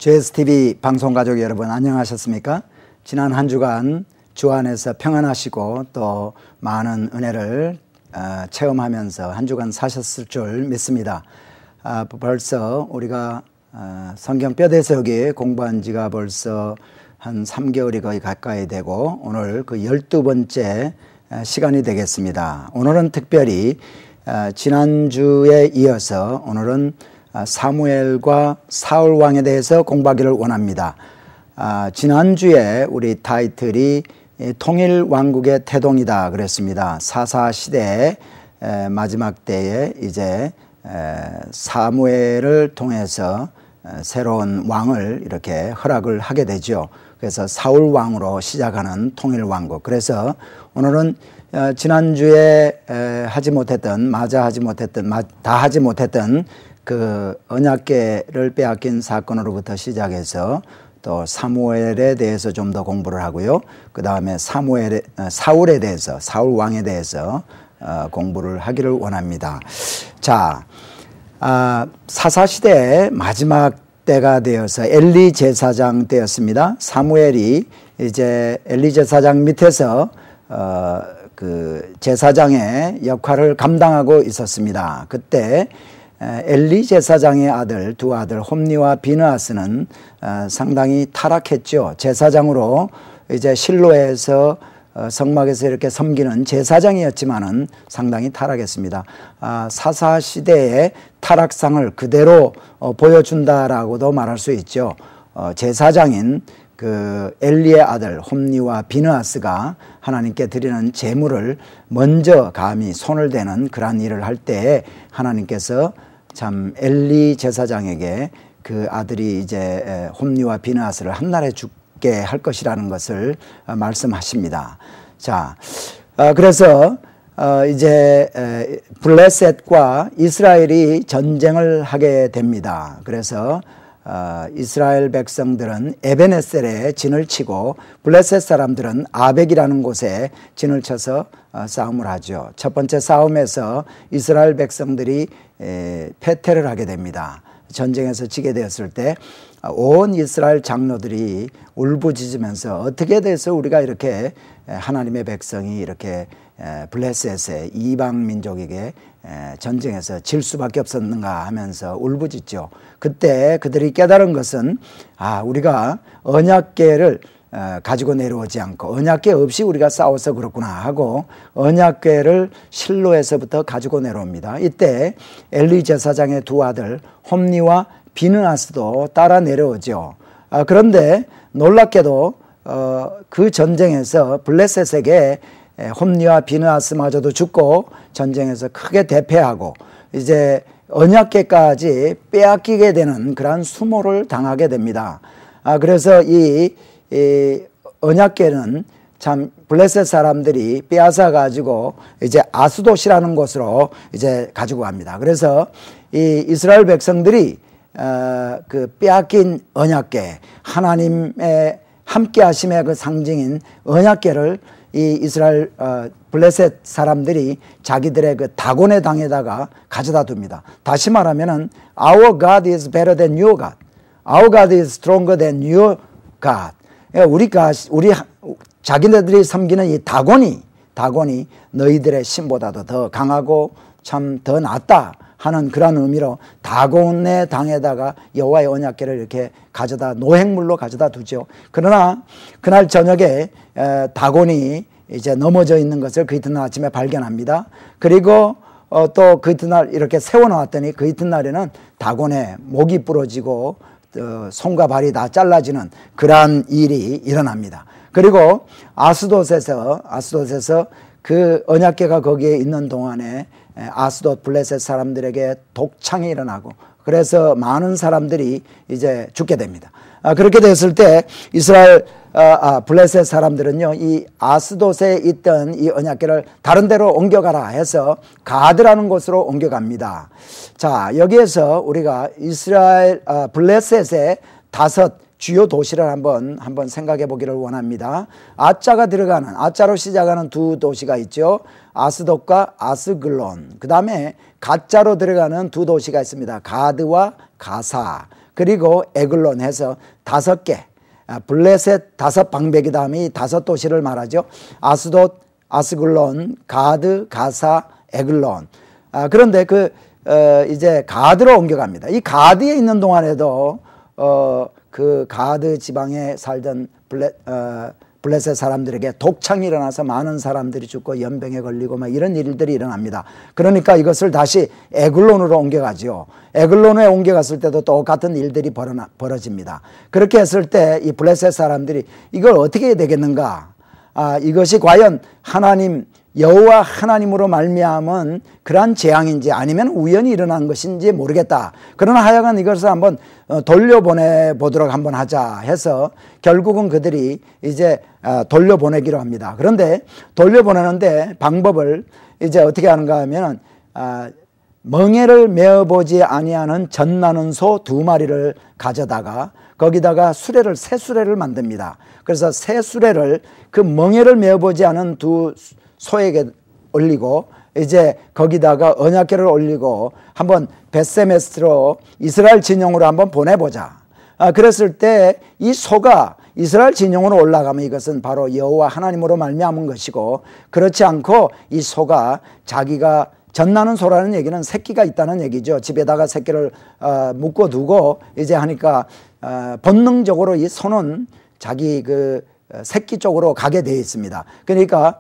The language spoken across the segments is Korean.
JSTV 방송가족 여러분 안녕하셨습니까? 지난 한 주간 주 안에서 평안하시고 또 많은 은혜를 체험하면서 한 주간 사셨을 줄 믿습니다. 벌써 우리가 성경 뼈대서기 공부한 지가 벌써 한 3개월이 거의 가까이 되고 오늘 그 12번째 시간이 되겠습니다. 오늘은 특별히 지난주에 이어서 오늘은 사무엘과 사울 왕에 대해서 공부하기를 원합니다. 지난주에 우리 타이틀이 통일 왕국의 태동이다 그랬습니다. 사사시대의 마지막 때에 이제 사무엘을 통해서 새로운 왕을 이렇게 허락을 하게 되죠. 그래서 사울 왕으로 시작하는 통일 왕국. 그래서 오늘은 지난주에 다 하지 못했던 그 언약궤를 빼앗긴 사건으로부터 시작해서 또 사무엘에 대해서 좀 더 공부를 하고요. 그 다음에 사울 왕에 대해서 공부를 하기를 원합니다. 자, 사사시대의 마지막 때가 되어서 엘리 제사장 때였습니다. 사무엘이 이제 엘리 제사장 밑에서 그 제사장의 역할을 감당하고 있었습니다. 그때 엘리 제사장의 두 아들 홈니와 비느하스는 상당히 타락했죠. 제사장으로 이제 실로에서 성막에서 이렇게 섬기는 제사장이었지만은 상당히 타락했습니다. 사사시대의 타락상을 그대로 보여준다라고도 말할 수 있죠. 제사장인 그 엘리의 아들 홈니와 비느하스가 하나님께 드리는 제물을 먼저 감히 손을 대는 그러한 일을 할 때에 하나님께서 참 엘리 제사장에게 그 아들이 이제 홈니와 비느하스를 한날에 죽게 할 것이라는 것을 말씀하십니다. 자, 그래서 이제 블레셋과 이스라엘이 전쟁을 하게 됩니다. 그래서 이스라엘 백성들은 에베네셀에 진을 치고 블레셋 사람들은 아벡이라는 곳에 진을 쳐서 싸움을 하죠. 첫 번째 싸움에서 이스라엘 백성들이 패퇴를 하게 됩니다. 전쟁에서 지게 되었을 때 온 이스라엘 장로들이 울부짖으면서 어떻게 돼서 우리가 이렇게 하나님의 백성이 이렇게 블레셋의 이방 민족에게 전쟁에서 질 수밖에 없었는가 하면서 울부짖죠. 그때 그들이 깨달은 것은 우리가 언약궤를 가지고 내려오지 않고 언약궤 없이 우리가 싸워서 그렇구나 하고 언약궤를 실로에서부터 가지고 내려옵니다. 이때 엘리 제사장의 두 아들 홈니와 비느하스도 따라 내려오죠. 그런데 놀랍게도 그 전쟁에서 블레셋에게 홈니와 비느하스마저도 죽고 전쟁에서 크게 대패하고 이제 언약궤까지 빼앗기게 되는 그러한 수모를 당하게 됩니다. 그래서 이 언약궤는 참 블레셋 사람들이 빼앗아 가지고 이제 아스돗이라는 곳으로 이제 가지고 갑니다. 그래서 이 이스라엘 백성들이 그 빼앗긴 언약궤, 하나님의 함께 하심의 그 상징인 언약궤를 이 이스라엘 블레셋 사람들이 자기들의 그 다곤의 당에다가 가져다 둡니다. 다시 말하면은 Our God is better than your God. Our God is stronger than your God. 우리 자기네들이 섬기는 이 다곤이 너희들의 신보다도 더 강하고 참 더 낫다 하는 그런 의미로 다곤의 당에다가 여호와의 언약궤를 이렇게 노획물로 가져다 두죠. 그러나 그날 저녁에 다곤이 이제 넘어져 있는 것을 그 이튿날 아침에 발견합니다. 그리고 또 그 이튿날 이렇게 세워놓았더니 그 이튿날에는 다곤의 목이 부러지고 손과 발이 다 잘라지는 그러한 일이 일어납니다. 그리고 아스돗에서 그 언약궤가 거기에 있는 동안에 아스돗 블레셋 사람들에게 독창이 일어나고 그래서 많은 사람들이 이제 죽게 됩니다. 그렇게 됐을 때 이스라엘 블레셋 사람들은요 이 아스돗에 있던 이 언약궤를 다른 데로 옮겨가라 해서 가드라는 곳으로 옮겨갑니다. 자, 여기에서 우리가 이스라엘 블레셋의 5 주요 도시를 한번 생각해 보기를 원합니다. 아자로 시작하는 두 도시가 있죠. 아스돗과 아스글론. 그 다음에 가자로 들어가는 두 도시가 있습니다. 가드와 가사. 그리고 에글론 해서 5개, 블레셋 5방백이 다음에 이 5도시를 말하죠. 아스돗, 아스글론, 가드, 가사, 에글론. 그런데 이제 가드로 옮겨갑니다. 이 가드에 있는 동안에도 그 가드 지방에 살던 블레셋 사람들에게 독창이 일어나서 많은 사람들이 죽고 연병에 걸리고 막 이런 일들이 일어납니다. 그러니까 이것을 다시 에글론으로 옮겨가죠. 에글론에 옮겨갔을 때도 똑같은 일들이 벌어집니다. 그렇게 했을 때 이 블레셋 사람들이 이걸 어떻게 해야 되겠는가? 이것이 과연 하나님 여호와 하나님으로 말미암은 그러한 재앙인지 아니면 우연히 일어난 것인지 모르겠다. 그러나 하여간 이것을 한번 돌려보내 보도록 한번 하자 해서 결국은 그들이 이제 돌려보내기로 합니다. 그런데 돌려보내는데 방법을 이제 어떻게 하는가 하면은 멍에를 메어보지 아니하는 젖나는 소 2마리를 가져다가 거기다가 새 수레를 만듭니다. 그래서 새 수레를 그 멍에를 메어보지 않은 2 소에게 올리고 이제 거기다가 언약궤를 올리고 한번 벳세메스로 이스라엘 진영으로 한번 보내보자. 그랬을 때 이 소가 이스라엘 진영으로 올라가면 이것은 바로 여호와 하나님으로 말미암은 것이고, 그렇지 않고 이 소가 자기가 젖나는 소라는 얘기는 새끼가 있다는 얘기죠. 집에다가 새끼를 묶어두고 이제 하니까 본능적으로 이 소는 자기 그 새끼 쪽으로 가게 되어 있습니다. 그러니까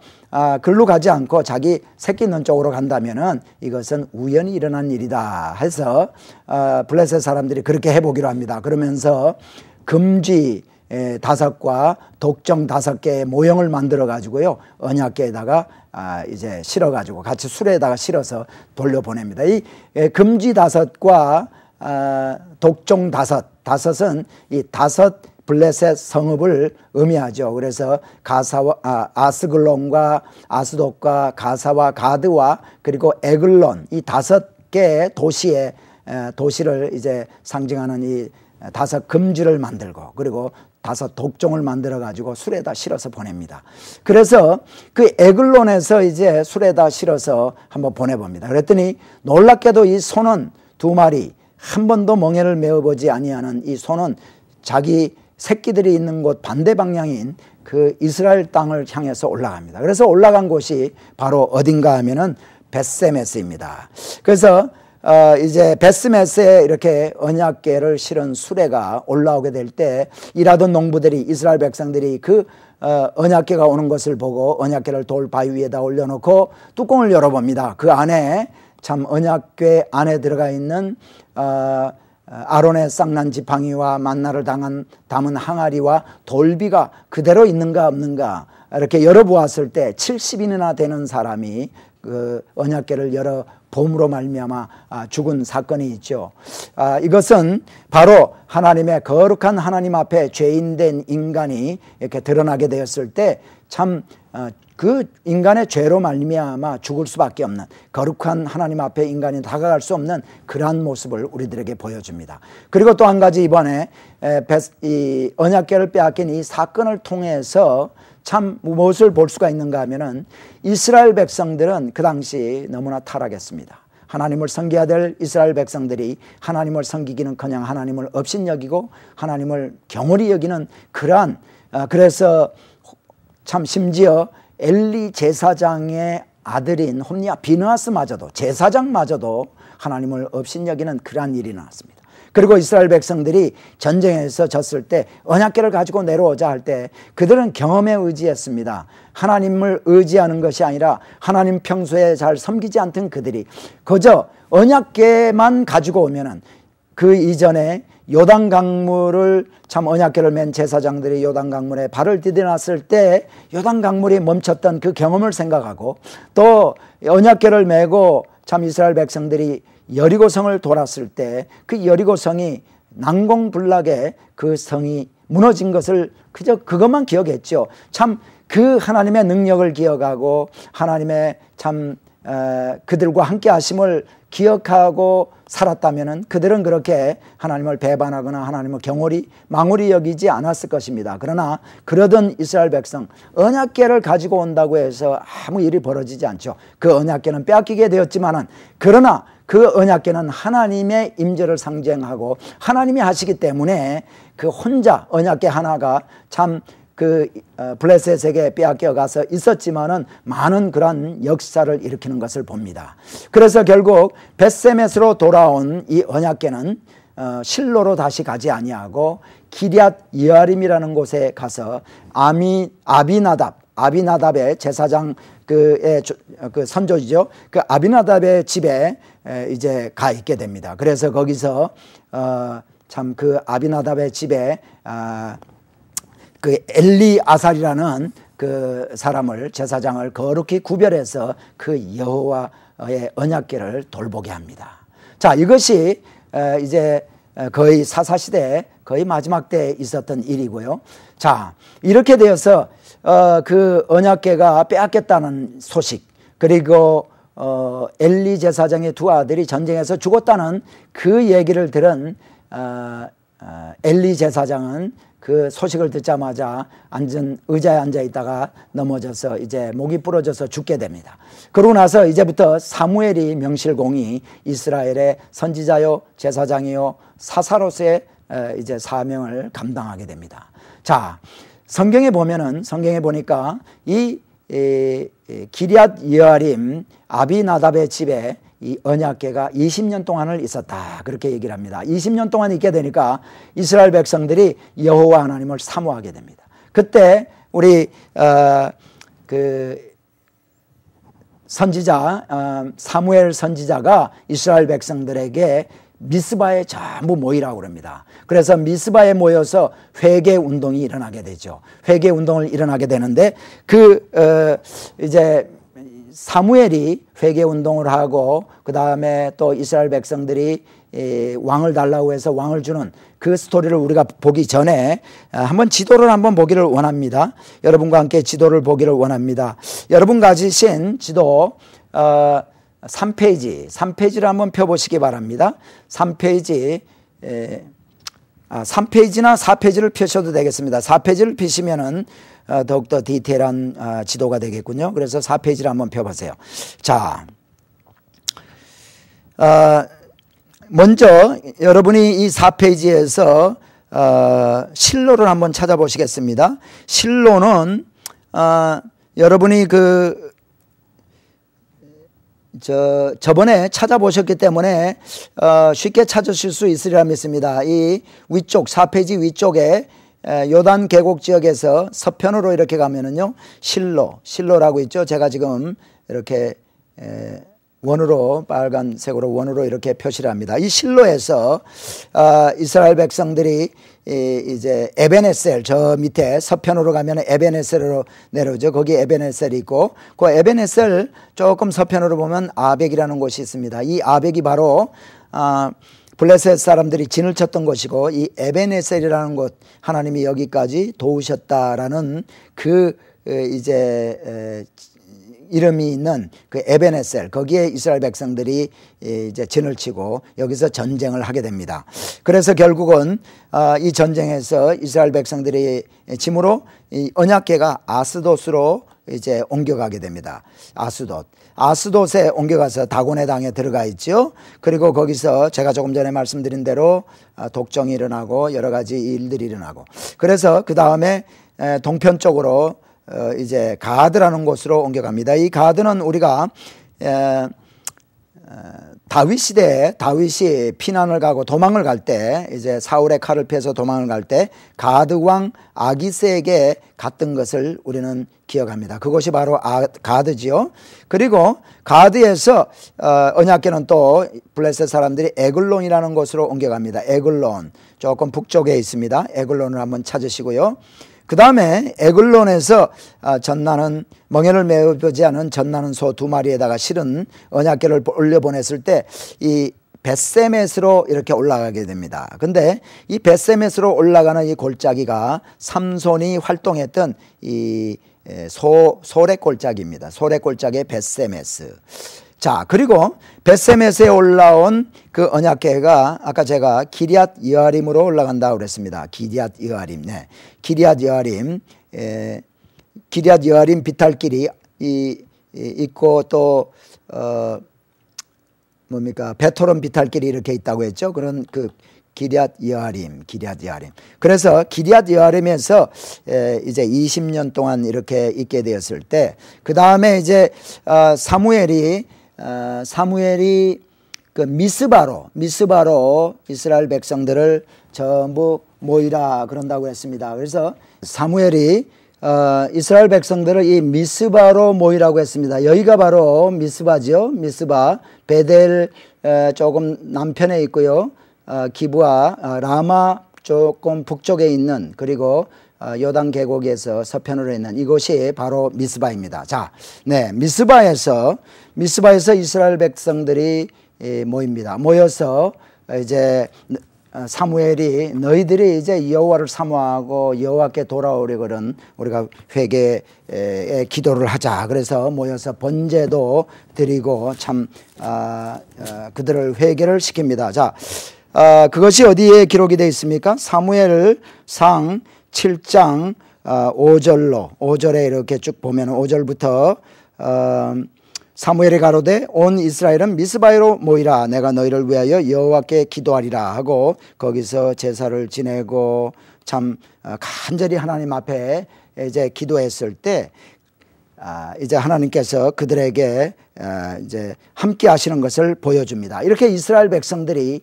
글로 가지 않고 자기 새끼 있는 쪽으로 간다면은 이것은 우연히 일어난 일이다 해서 블레셋 사람들이 그렇게 해보기로 합니다. 그러면서 금쥐 5과 독정 5개의 모형을 만들어 가지고요, 언약궤에다가 이제 실어 가지고 같이 수레에다가 실어서 돌려보냅니다. 이 금쥐 5과 독종 5은 이 5 블레셋 성읍을 의미하죠. 그래서 아스글론과 아스돗과 가사와 가드와 그리고 에글론 이 5개의 도시를 이제 상징하는 이 5 금지를 만들고 그리고 5 독종을 만들어 가지고 수레에다 실어서 보냅니다. 그래서 그 에글론에서 이제 수레에다 실어서 한번 보내봅니다. 그랬더니 놀랍게도 이 소는 2마리, 한 번도 멍에를 메어보지 아니하는 이 소는 자기 새끼들이 있는 곳 반대 방향인 그 이스라엘 땅을 향해서 올라갑니다. 그래서 올라간 곳이 바로 어딘가 하면은 벳세메스입니다. 그래서 이제 벳세메스에 이렇게 언약궤를 실은 수레가 올라오게 될 때 일하던 농부들이, 이스라엘 백성들이 그 언약궤가 오는 것을 보고 언약궤를 돌 바위 위에다 올려놓고 뚜껑을 열어봅니다. 그 안에 참 언약궤 안에 들어가 있는 아론의 쌍난 지팡이와 만나를 담은 항아리와 돌비가 그대로 있는가 없는가 이렇게 열어보았을 때 70인이나 되는 사람이 그 언약궤를 열어 봄으로 말미암아 죽은 사건이 있죠. 이것은 바로 하나님의 거룩한 하나님 앞에 죄인된 인간이 이렇게 드러나게 되었을 때 참 그 인간의 죄로 말미암아 죽을 수밖에 없는, 거룩한 하나님 앞에 인간이 다가갈 수 없는 그러한 모습을 우리들에게 보여줍니다. 그리고 또 한 가지 이번에 이 언약궤를 빼앗긴 이 사건을 통해서 참 무엇을 볼 수가 있는가 하면은 이스라엘 백성들은 그 당시 너무나 타락했습니다. 하나님을 섬겨야 될 이스라엘 백성들이 하나님을 섬기기는커녕 하나님을 업신여기고 하나님을 경홀히 여기는 그러한, 그래서 참 심지어 엘리 제사장의 아들인 홈리아 비느하스마저도, 제사장마저도 하나님을 업신여기는 그러한 일이 나왔습니다. 그리고 이스라엘 백성들이 전쟁에서 졌을 때 언약궤를 가지고 내려오자 할 때 그들은 경험에 의지했습니다. 하나님을 의지하는 것이 아니라 하나님 평소에 잘 섬기지 않던 그들이 그저 언약궤만 가지고 오면은, 그 이전에 요단강물을, 참 언약궤를 맨 제사장들이 요단강물에 발을 디뎌놨을 때 요단강물이 멈췄던 그 경험을 생각하고, 또 언약궤를 메고 참 이스라엘 백성들이 여리고성을 돌았을 때 그 여리고성이 난공불락에 그 성이 무너진 것을 그저 그것만 기억했죠. 참 그 하나님의 능력을 기억하고 하나님의 참 그들과 함께 하심을 기억하고 살았다면 그들은 그렇게 하나님을 배반하거나 하나님을 경홀히 망홀히 여기지 않았을 것입니다. 그러나 그러던 이스라엘 백성, 언약궤를 가지고 온다고 해서 아무 일이 벌어지지 않죠. 그 언약궤는 빼앗기게 되었지만은, 그러나 그 언약궤는 하나님의 임재를 상징하고 하나님이 하시기 때문에 그 혼자 언약궤 하나가 참 그 블레셋에게 빼앗겨 가서 있었지만은 많은 그런 역사를 일으키는 것을 봅니다. 그래서 결국 벳세메스로 돌아온 이 언약궤는 실로로 다시 가지 아니하고 기럇 여아림이라는 곳에 가서 아비나답의 제사장 그 선조죠. 그 아비나답의 집에 이제 가 있게 됩니다. 그래서 거기서 참 그 아비나답의 집에 그 엘리아살이라는 그 사람을 제사장을 거룩히 구별해서 그 여호와의 언약궤를 돌보게 합니다. 자, 이것이 이제 거의 사사시대 거의 마지막 때에 있었던 일이고요. 자, 이렇게 되어서 그 언약궤가 빼앗겼다는 소식, 그리고 엘리 제사장의 두 아들이 전쟁에서 죽었다는 그 얘기를 들은 엘리 제사장은 그 소식을 듣자마자 의자에 앉아 있다가 넘어져서 이제 목이 부러져서 죽게 됩니다. 그러고 나서 이제부터 사무엘이 명실공히 이스라엘의 선지자요, 제사장이요, 사사로서의 이제 사명을 감당하게 됩니다. 자, 성경에 보니까 이 기럇 여아림 아비나답의 집에 이 언약궤가 20년 동안을 있었다, 그렇게 얘기를 합니다. 20년 동안 있게 되니까 이스라엘 백성들이 여호와 하나님을 사모하게 됩니다. 그때 우리 그 선지자 사무엘 선지자가 이스라엘 백성들에게 미스바에 전부 모이라고 그럽니다. 그래서 미스바에 모여서 회개 운동이 일어나게 되죠. 회개 운동을 일어나게 되는데 이제 사무엘이 회개 운동을 하고 그 다음에 또 이스라엘 백성들이 왕을 달라고 해서 왕을 주는 그 스토리를 우리가 보기 전에 한번 지도를 한번 보기를 원합니다. 여러분과 함께 지도를 보기를 원합니다. 여러분 가지신 지도 3페이지를 한번 펴보시기 바랍니다. 3페이지 3페이지나 4페이지를 펴셔도 되겠습니다. 4페이지를 펴시면은 더욱더 디테일한 지도가 되겠군요. 그래서 4페이지를 한번 펴보세요. 자, 먼저 여러분이 이 4페이지에서 실로를 한번 찾아보시겠습니다. 실로는 여러분이 저번에 찾아보셨기 때문에 쉽게 찾으실 수 있으리라 믿습니다. 이 위쪽 4페이지 위쪽에 요단 계곡 지역에서 서편으로 이렇게 가면은요, 실로라고 있죠. 제가 지금 이렇게 원으로, 빨간색으로 원으로 이렇게 표시를 합니다. 이 실로에서 이스라엘 백성들이 이제 에벤에셀, 저 밑에 서편으로 가면 에벤에셀로 내려오죠. 거기 에벤에셀이 있고, 그 에벤에셀 조금 서편으로 보면 아벡이라는 곳이 있습니다. 이 아벡이 바로 블레셋 사람들이 진을 쳤던 곳이고, 이 에벤에셀이라는 곳, 하나님이 여기까지 도우셨다라는 이제 이름이 있는 그 에벤에셀, 거기에 이스라엘 백성들이 이제 진을 치고 여기서 전쟁을 하게 됩니다. 그래서 결국은 이 전쟁에서 이스라엘 백성들이 짐으로 이 언약궤가 아스돗으로 이제 옮겨가게 됩니다. 아스돗에 옮겨가서 다곤의 땅에 들어가 있죠. 그리고 거기서 제가 조금 전에 말씀드린 대로 독정이 일어나고 여러 가지 일들이 일어나고, 그래서 그 다음에 동편 쪽으로 이제 가드라는 곳으로 옮겨갑니다. 이 가드는 우리가 다윗 시대에 다윗이 피난을 가고 도망을 갈 때, 이제 사울의 칼을 피해서 도망을 갈 때 가드 왕 아기스에게 갔던 것을 우리는 기억합니다. 그것이 바로 가드지요. 그리고 가드에서 언약궤는 또 블레셋 사람들이 에글론이라는 곳으로 옮겨갑니다. 에글론, 조금 북쪽에 있습니다. 에글론을 한번 찾으시고요. 그 다음에 에글론에서 전나는 멍에를 메어보지 않은 전나는 소 2마리에다가 실은 언약궤를 올려보냈을 때 이 벳세메스로 이렇게 올라가게 됩니다. 근데 이 벳세메스로 올라가는 이 골짜기가 삼손이 활동했던 이 소렛 골짜기입니다. 소렛 골짜기의 벳세메스. 자, 그리고 벳세메스에 올라온 그 언약궤가 아까 제가 기럇 여아림으로 올라간다고 그랬습니다. 기럇 여아림. 네. 기럇 여아림 비탈길이 있고 또 뭡니까 베토론 비탈길이 이렇게 있다고 했죠. 그런 그 기럇 여아림. 그래서 기럇 여아림에서 이제 20년 동안 이렇게 있게 되었을 때, 그 다음에 이제 사무엘이 그 미스바로 이스라엘 백성들을 전부 모이라 그런다고 했습니다. 그래서 사무엘이 이스라엘 백성들을 이 미스바로 모이라고 했습니다. 여기가 바로 미스바죠. 미스바, 베델 조금 남편에 있고요. 기브아, 라마 조금 북쪽에 있는, 그리고 요단 계곡에서 서편으로 있는 이곳이 바로 미스바입니다. 자, 네, 미스바에서 이스라엘 백성들이 모입니다. 모여서 이제 사무엘이 너희들이 이제 여호와를 사모하고 여호와께 돌아오려거든 우리가 회개의 기도를 하자. 그래서 모여서 번제도 드리고 참 그들을 회개를 시킵니다. 자, 그것이 어디에 기록이 되어 있습니까? 사무엘상 7장 5절에 이렇게 쭉 보면 5절부터 사무엘이 가로되 온 이스라엘은 미스바에로 모이라. 내가 너희를 위하여 여호와께 기도하리라 하고 거기서 제사를 지내고 참 간절히 하나님 앞에 이제 기도했을 때 이제 하나님께서 그들에게 이제 함께 하시는 것을 보여줍니다. 이렇게 이스라엘 백성들이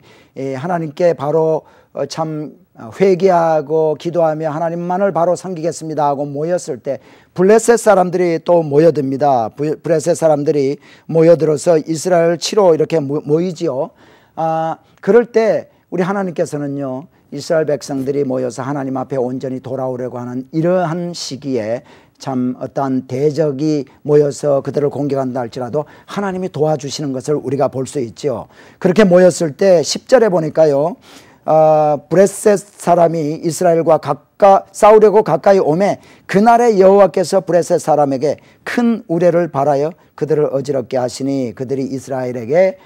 하나님께 바로 참 회개하고 기도하며 하나님만을 바로 섬기겠습니다 하고 모였을 때 블레셋 사람들이 또 모여듭니다. 블레셋 사람들이 모여들어서 이스라엘 치러 이렇게 모이지요. 그럴 때 우리 하나님께서는요, 이스라엘 백성들이 모여서 하나님 앞에 온전히 돌아오려고 하는 이러한 시기에 참 어떠한 대적이 모여서 그들을 공격한다 할지라도 하나님이 도와주시는 것을 우리가 볼 수 있죠. 그렇게 모였을 때 10절에 보니까요, 브레셋 사람이 이스라엘과 싸우려고 가까이 오매 그날에 여호와께서 브레셋 사람에게 큰 우레를 발하여 그들을 어지럽게 하시니 그들이 이스라엘에게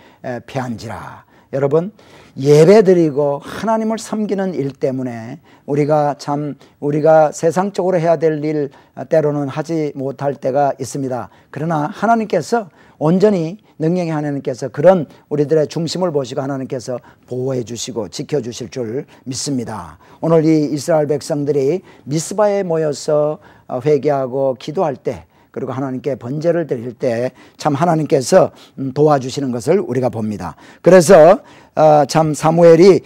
패한지라. 여러분, 예배드리고 하나님을 섬기는 일 때문에 우리가 세상적으로 해야 될 일 때로는 하지 못할 때가 있습니다. 그러나 하나님께서 온전히 능력의 하나님께서 그런 우리들의 중심을 보시고 하나님께서 보호해 주시고 지켜 주실 줄 믿습니다. 오늘 이 이스라엘 백성들이 미스바에 모여서 회개하고 기도할 때, 그리고 하나님께 번제를 드릴 때 참 하나님께서 도와주시는 것을 우리가 봅니다. 그래서 참 사무엘이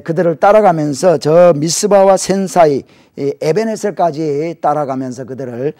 그들을 따라가면서 저 미스바와 센 사이 에벤에셀까지 따라가면서 그들을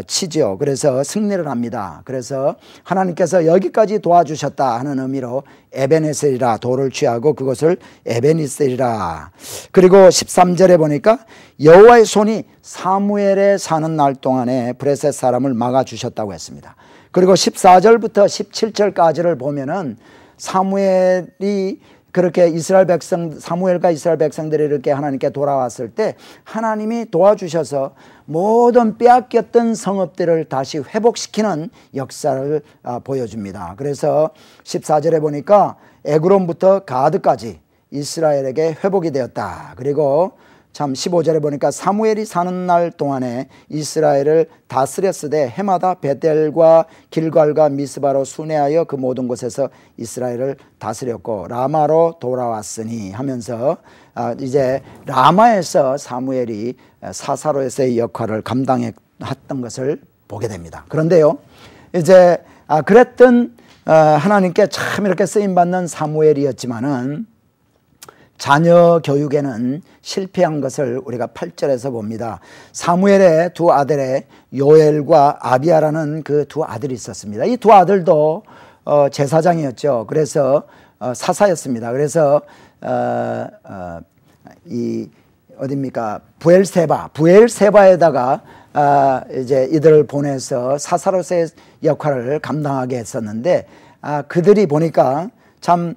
치죠. 그래서 승리를 합니다. 그래서 하나님께서 여기까지 도와주셨다 하는 의미로 에벤에셀이라 돌을 취하고 그것을 에벤이셀이라. 그리고 13절에 보니까 여호와의 손이 사무엘에 사는 날 동안에 브레셋 사람을 막아주셨다고 했습니다. 그리고 14절부터 17절까지를 보면은 사무엘이 그렇게 사무엘과 이스라엘 백성들이 이렇게 하나님께 돌아왔을 때 하나님이 도와주셔서 모든 빼앗겼던 성읍들을 다시 회복시키는 역사를 보여줍니다. 그래서 14절에 보니까 에그론부터 가드까지 이스라엘에게 회복이 되었다. 그리고 참 15절에 보니까 사무엘이 사는 날 동안에 이스라엘을 다스렸으되 해마다 베델과 길갈과 미스바로 순회하여 그 모든 곳에서 이스라엘을 다스렸고 라마로 돌아왔으니 하면서 이제 라마에서 사무엘이 사사로에서의 역할을 감당했던 것을 보게 됩니다. 그런데요, 이제 그랬던 하나님께 참 이렇게 쓰임받는 사무엘이었지만은 자녀 교육에는 실패한 것을 우리가 8절에서 봅니다. 사무엘의 두 아들의 요엘과 아비야라는 그 두 아들이 있었습니다. 이 두 아들도 제사장이었죠. 그래서 사사였습니다. 그래서 어디입니까? 부엘세바에다가 이제 이들을 보내서 사사로서의 역할을 감당하게 했었는데 그들이 보니까 참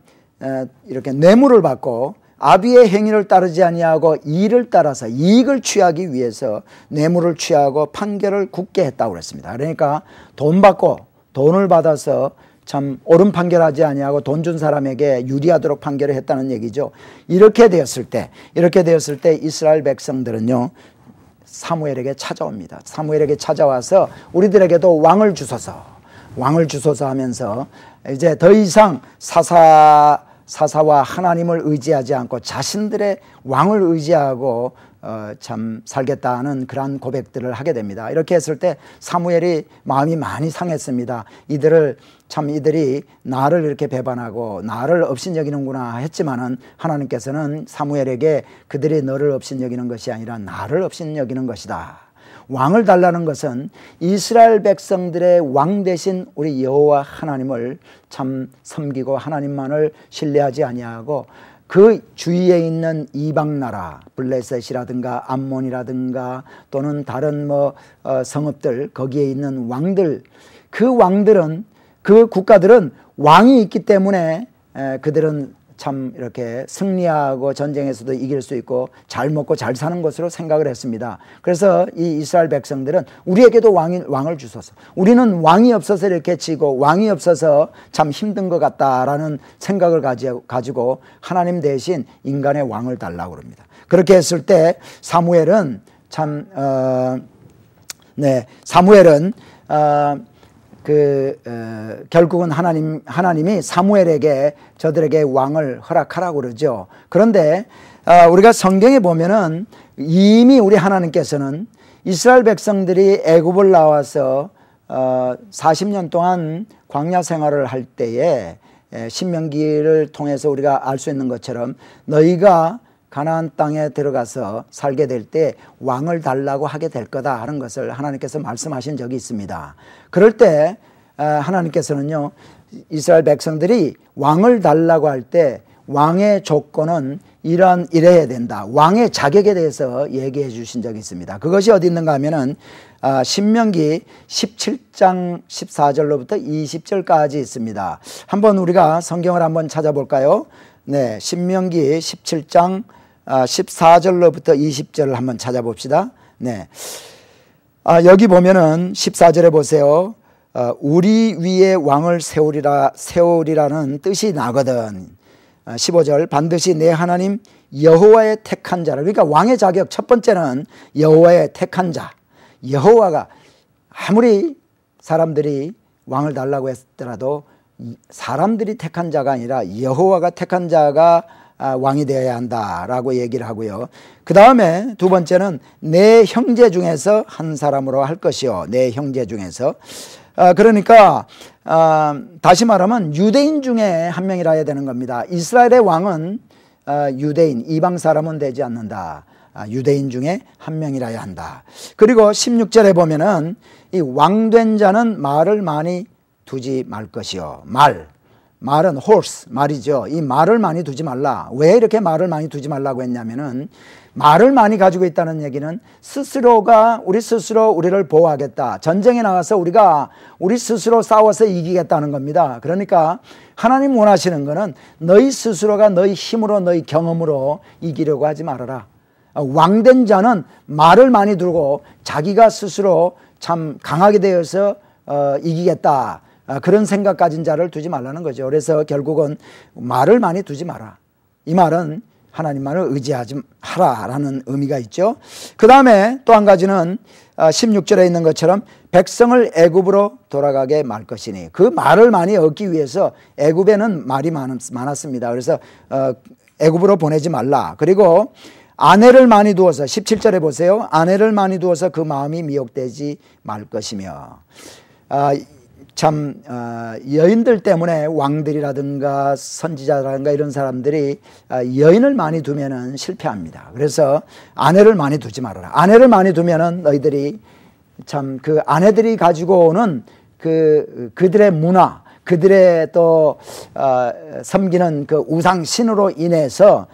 이렇게 뇌물을 받고 아비의 행위를 따르지 아니하고 이를 따라서 이익을 취하기 위해서 뇌물을 취하고 판결을 굳게 했다고 그랬습니다. 그러니까 돈을 받아서 참 옳은 판결하지 아니하고 돈 준 사람에게 유리하도록 판결을 했다는 얘기죠. 이렇게 되었을 때 이스라엘 백성들은요, 사무엘에게 찾아옵니다. 사무엘에게 찾아와서 우리들에게도 왕을 주소서, 왕을 주소서 하면서 이제 더 이상 사사와 하나님을 의지하지 않고 자신들의 왕을 의지하고 참 살겠다는 그러한 고백들을 하게 됩니다. 이렇게 했을 때 사무엘이 마음이 많이 상했습니다. 이들이 나를 이렇게 배반하고 나를 업신여기는구나 했지만은 하나님께서는 사무엘에게 그들이 너를 업신여기는 것이 아니라 나를 업신여기는 것이다. 왕을 달라는 것은 이스라엘 백성들의 왕 대신 우리 여호와 하나님을 참 섬기고 하나님만을 신뢰하지 아니하고 그 주위에 있는 이방 나라 블레셋이라든가 암몬이라든가 또는 다른 성읍들 거기에 있는 왕들, 그 국가들은 왕이 있기 때문에 그들은 참 이렇게 승리하고 전쟁에서도 이길 수 있고 잘 먹고 잘 사는 것으로 생각을 했습니다. 그래서 이 이스라엘 백성들은 우리에게도 왕을 주소서, 우리는 왕이 없어서 이렇게 지고 왕이 없어서 참 힘든 것 같다라는 생각을 가지고 하나님 대신 인간의 왕을 달라고 합니다. 그렇게 했을 때 사무엘은 결국은 하나님이 사무엘에게 저들에게 왕을 허락하라고 그러죠. 그런데 우리가 성경에 보면은 이미 우리 하나님께서는 이스라엘 백성들이 애굽을 나와서 40년 동안 광야 생활을 할 때에 신명기를 통해서 우리가 알 수 있는 것처럼 너희가 가나안 땅에 들어가서 살게 될 때 왕을 달라고 하게 될 거다 하는 것을 하나님께서 말씀하신 적이 있습니다. 그럴 때 하나님께서는요, 이스라엘 백성들이 왕을 달라고 할 때 왕의 조건은 이래야 된다. 왕의 자격에 대해서 얘기해 주신 적이 있습니다. 그것이 어디 있는가 하면은 신명기 17장 14절로부터 20절까지 있습니다. 한번 우리가 성경을 한번 찾아볼까요? 네, 신명기 17장 14절로부터 20절을 한번 찾아봅시다. 네. 여기 보면은 14절에 보세요. 우리 위에 왕을 세우리라는 뜻이 나거든. 15절 반드시 내 하나님 여호와의 택한 자라. 그러니까 왕의 자격 첫 번째는 여호와의 택한 자. 여호와가 아무리 사람들이 왕을 달라고 했더라도 사람들이 택한 자가 아니라 여호와가 택한 자가 왕이 되어야 한다라고 얘기를 하고요. 그 다음에 두 번째는 내 형제 중에서 한 사람으로 할 것이요. 내 형제 중에서. 그러니까 다시 말하면 유대인 중에 한 명이라 해야 되는 겁니다. 이스라엘의 왕은 유대인, 이방 사람은 되지 않는다. 유대인 중에 한 명이라야 한다. 그리고 16절에 보면은 이 왕된 자는 말을 많이 두지 말 것이요. 말은 horse, 말이죠. 이 말을 많이 두지 말라. 왜 이렇게 말을 많이 두지 말라고 했냐면은 말을 많이 가지고 있다는 얘기는 우리 스스로 우리를 보호하겠다. 전쟁에 나가서 우리 스스로 싸워서 이기겠다는 겁니다. 그러니까 하나님 원하시는 거는 너희 스스로가 너희 힘으로 너희 경험으로 이기려고 하지 말아라. 왕된 자는 말을 많이 두고 자기가 스스로 참 강하게 되어서 이기겠다. 그런 생각 가진 자를 두지 말라는 거죠. 그래서 결국은 말을 많이 두지 마라. 이 말은 하나님만을 의지하지 하라라는 의미가 있죠. 그 다음에 또 한 가지는 16절에 있는 것처럼 백성을 애굽으로 돌아가게 말 것이니, 그 말을 많이 얻기 위해서 애굽에는 말이 많았습니다. 그래서 애굽으로 보내지 말라. 그리고 아내를 많이 두어서 17절에 보세요. 아내를 많이 두어서 그 마음이 미혹되지 말 것이며, 여인들 때문에 왕들이라든가 선지자라든가 이런 사람들이 여인을 많이 두면은 실패합니다. 그래서 아내를 많이 두지 말아라. 아내를 많이 두면은 너희들이 그 아내들이 가지고 오는 그들의 문화, 그들의 또 섬기는 그 우상 신으로 인해서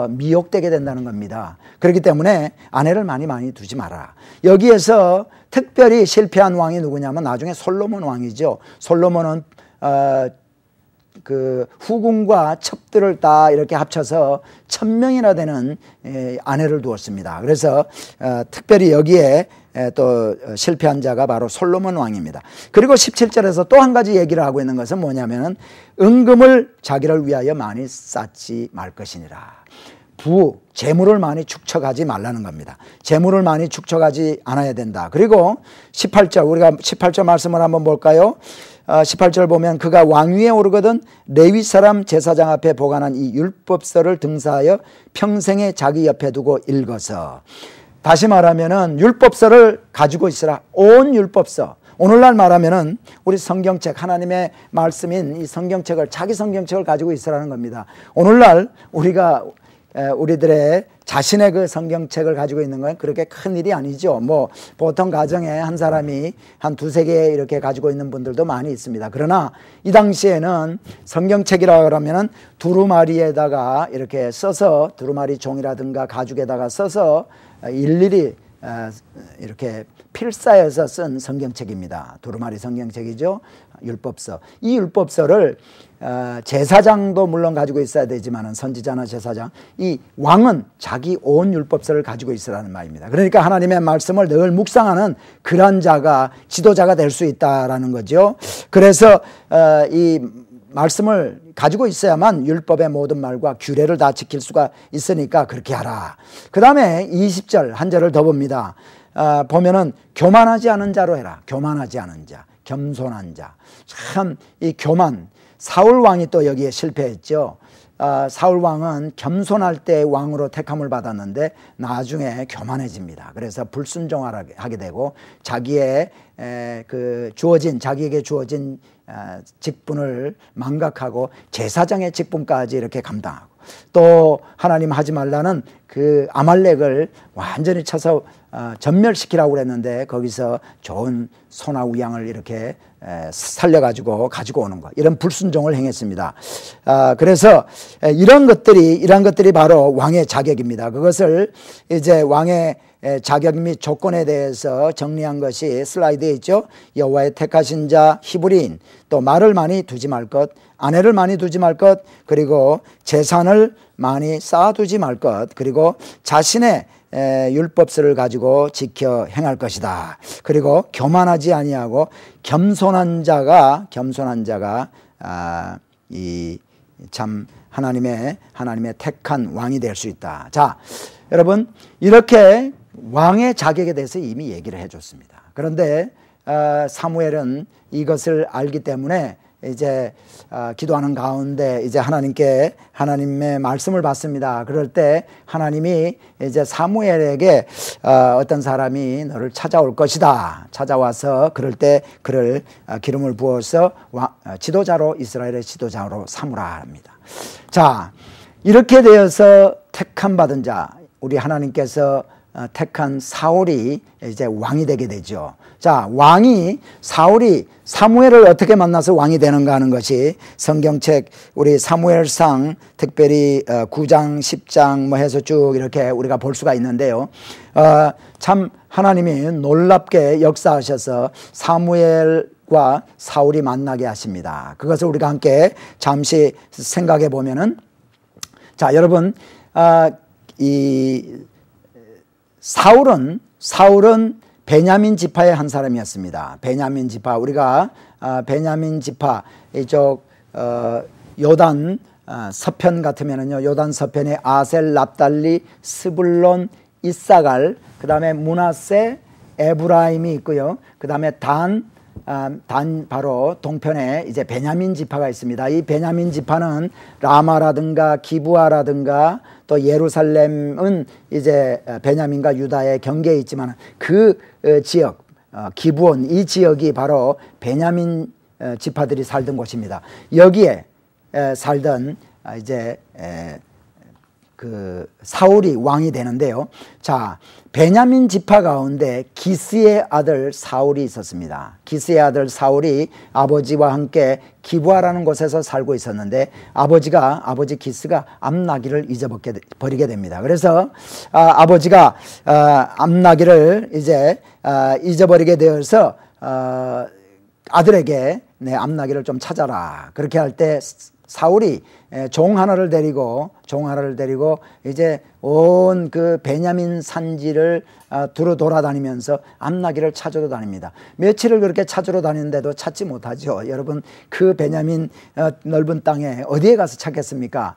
미혹되게 된다는 겁니다. 그렇기 때문에 아내를 많이 두지 마라. 여기에서 특별히 실패한 왕이 누구냐면 나중에 솔로몬 왕이죠. 솔로몬은 그 후궁과 첩들을 다 이렇게 합쳐서 1000명이나 되는 아내를 두었습니다. 그래서 특별히 여기에 또 실패한 자가 바로 솔로몬 왕입니다. 그리고 17절에서 또 한 가지 얘기를 하고 있는 것은 뭐냐면은 은금을 자기를 위하여 많이 쌓지 말 것이니라. 재물을 많이 축적하지 말라는 겁니다. 재물을 많이 축적하지 않아야 된다. 그리고 18절, 우리가 18절 말씀을 한번 볼까요? 18절 보면 그가 왕위에 오르거든 레위 사람 제사장 앞에 보관한 이 율법서를 등사하여 평생에 자기 옆에 두고 읽어서. 다시 말하면은 율법서를 가지고 있으라. 온 율법서. 오늘날 말하면은 우리 성경책, 하나님의 말씀인 이 성경책을, 자기 성경책을 가지고 있으라는 겁니다. 오늘날 우리들의 자신의 그 성경책을 가지고 있는 건 그렇게 큰 일이 아니죠. 뭐 보통 가정에 한 사람이 한 두세 개 이렇게 가지고 있는 분들도 많이 있습니다. 그러나 이 당시에는 성경책이라 그러면은 두루마리에다가 이렇게 써서, 두루마리 종이라든가 가죽에다가 써서 일일이 이렇게 필사해서 쓴 성경책입니다. 두루마리 성경책이죠. 율법서. 이 율법서를 제사장도 물론 가지고 있어야 되지만, 선지자나 제사장, 이 왕은 자기 온 율법서를 가지고 있으라는 말입니다. 그러니까 하나님의 말씀을 늘 묵상하는 그런 자가 지도자가 될 수 있다라는 거죠. 그래서 이 말씀을 가지고 있어야만 율법의 모든 말과 규례를 다 지킬 수가 있으니까 그렇게 하라. 그 다음에 20절 한 절을 더 봅니다. 보면은 교만하지 않은 자로 해라. 교만하지 않은 자, 겸손한 자. 참 이 교만, 사울 왕이 또 여기에 실패했죠. 사울 왕은 겸손할 때 왕으로 택함을 받았는데 나중에 교만해집니다. 그래서 불순종하게 되고 자기에게 주어진 직분을 망각하고 제사장의 직분까지 이렇게 감당하고, 또 하나님 하지 말라는 그 아말렉을 완전히 쳐서 전멸시키라고 그랬는데 거기서 좋은 소나 우양을 이렇게 살려가지고 가지고 오는 것, 이런 불순종을 행했습니다. 그래서 이런 것들이 바로 왕의 자격입니다. 그것을 이제 왕의 자격 및 조건에 대해서 정리한 것이 슬라이드에 있죠. 여호와의 택하신 자 히브리인, 또 말을 많이 두지 말 것, 아내를 많이 두지 말 것, 그리고 재산을 많이 쌓아두지 말 것, 그리고 자신의 율법서를 가지고 지켜 행할 것이다. 그리고 교만하지 아니하고 겸손한 자가 이 참 하나님의 택한 왕이 될 수 있다. 자, 여러분, 이렇게 왕의 자격에 대해서 이미 얘기를 해줬습니다. 그런데 사무엘은 이것을 알기 때문에 이제 기도하는 가운데 이제 하나님의 말씀을 받습니다. 그럴 때 하나님이 이제 사무엘에게 어떤 사람이 너를 찾아올 것이다. 찾아와서 그럴 때 그를 기름을 부어서 지도자로, 이스라엘의 지도자로 삼으라 합니다. 자, 이렇게 되어서 택함 받은 자, 우리 하나님께서 택한 사울이 이제 왕이 되게 되죠. 자, 사울이 사무엘을 어떻게 만나서 왕이 되는가 하는 것이 성경책 우리 사무엘상 특별히 9장, 10장 뭐 해서 쭉 이렇게 우리가 볼 수가 있는데요. 참 하나님이 놀랍게 역사하셔서 사무엘과 사울이 만나게 하십니다. 그것을 우리가 함께 잠시 생각해 보면은, 자, 여러분, 이 사울은 베냐민 지파의 한 사람이었습니다. 베냐민 지파, 우리가 베냐민 지파 이쪽 요단 서편 같으면은요, 요단 서편에 아셀, 납달리, 스불론, 이사갈, 그 다음에 므낫세, 에브라임이 있고요. 그 다음에 단 바로 동편에 이제 베냐민 지파가 있습니다. 이 베냐민 지파는 라마라든가 기브아라든가 또 예루살렘은 이제 베냐민과 유다의 경계에 있지만 그 지역, 기브온, 이 지역이 바로 베냐민 지파들이 살던 곳입니다. 여기에 살던 이제 그 사울이 왕이 되는데요. 자, 베냐민 지파 가운데 기스의 아들 사울이 있었습니다. 기스의 아들 사울이 아버지와 함께 기브아라는 곳에서 살고 있었는데 아버지 기스가 암나기를 잊어버리게 됩니다. 그래서 아버지가 암나기를 이제 잊어버리게 되어서 아들에게 내 암나기를 좀 찾아라. 그렇게 할 때 사울이 종 하나를 데리고 이제 온 그 베냐민 산지를 두루 돌아다니면서 암나기를 찾으러 다닙니다. 며칠을 그렇게 찾으러 다니는데도 찾지 못하죠. 여러분, 그 베냐민 넓은 땅에 어디에 가서 찾겠습니까?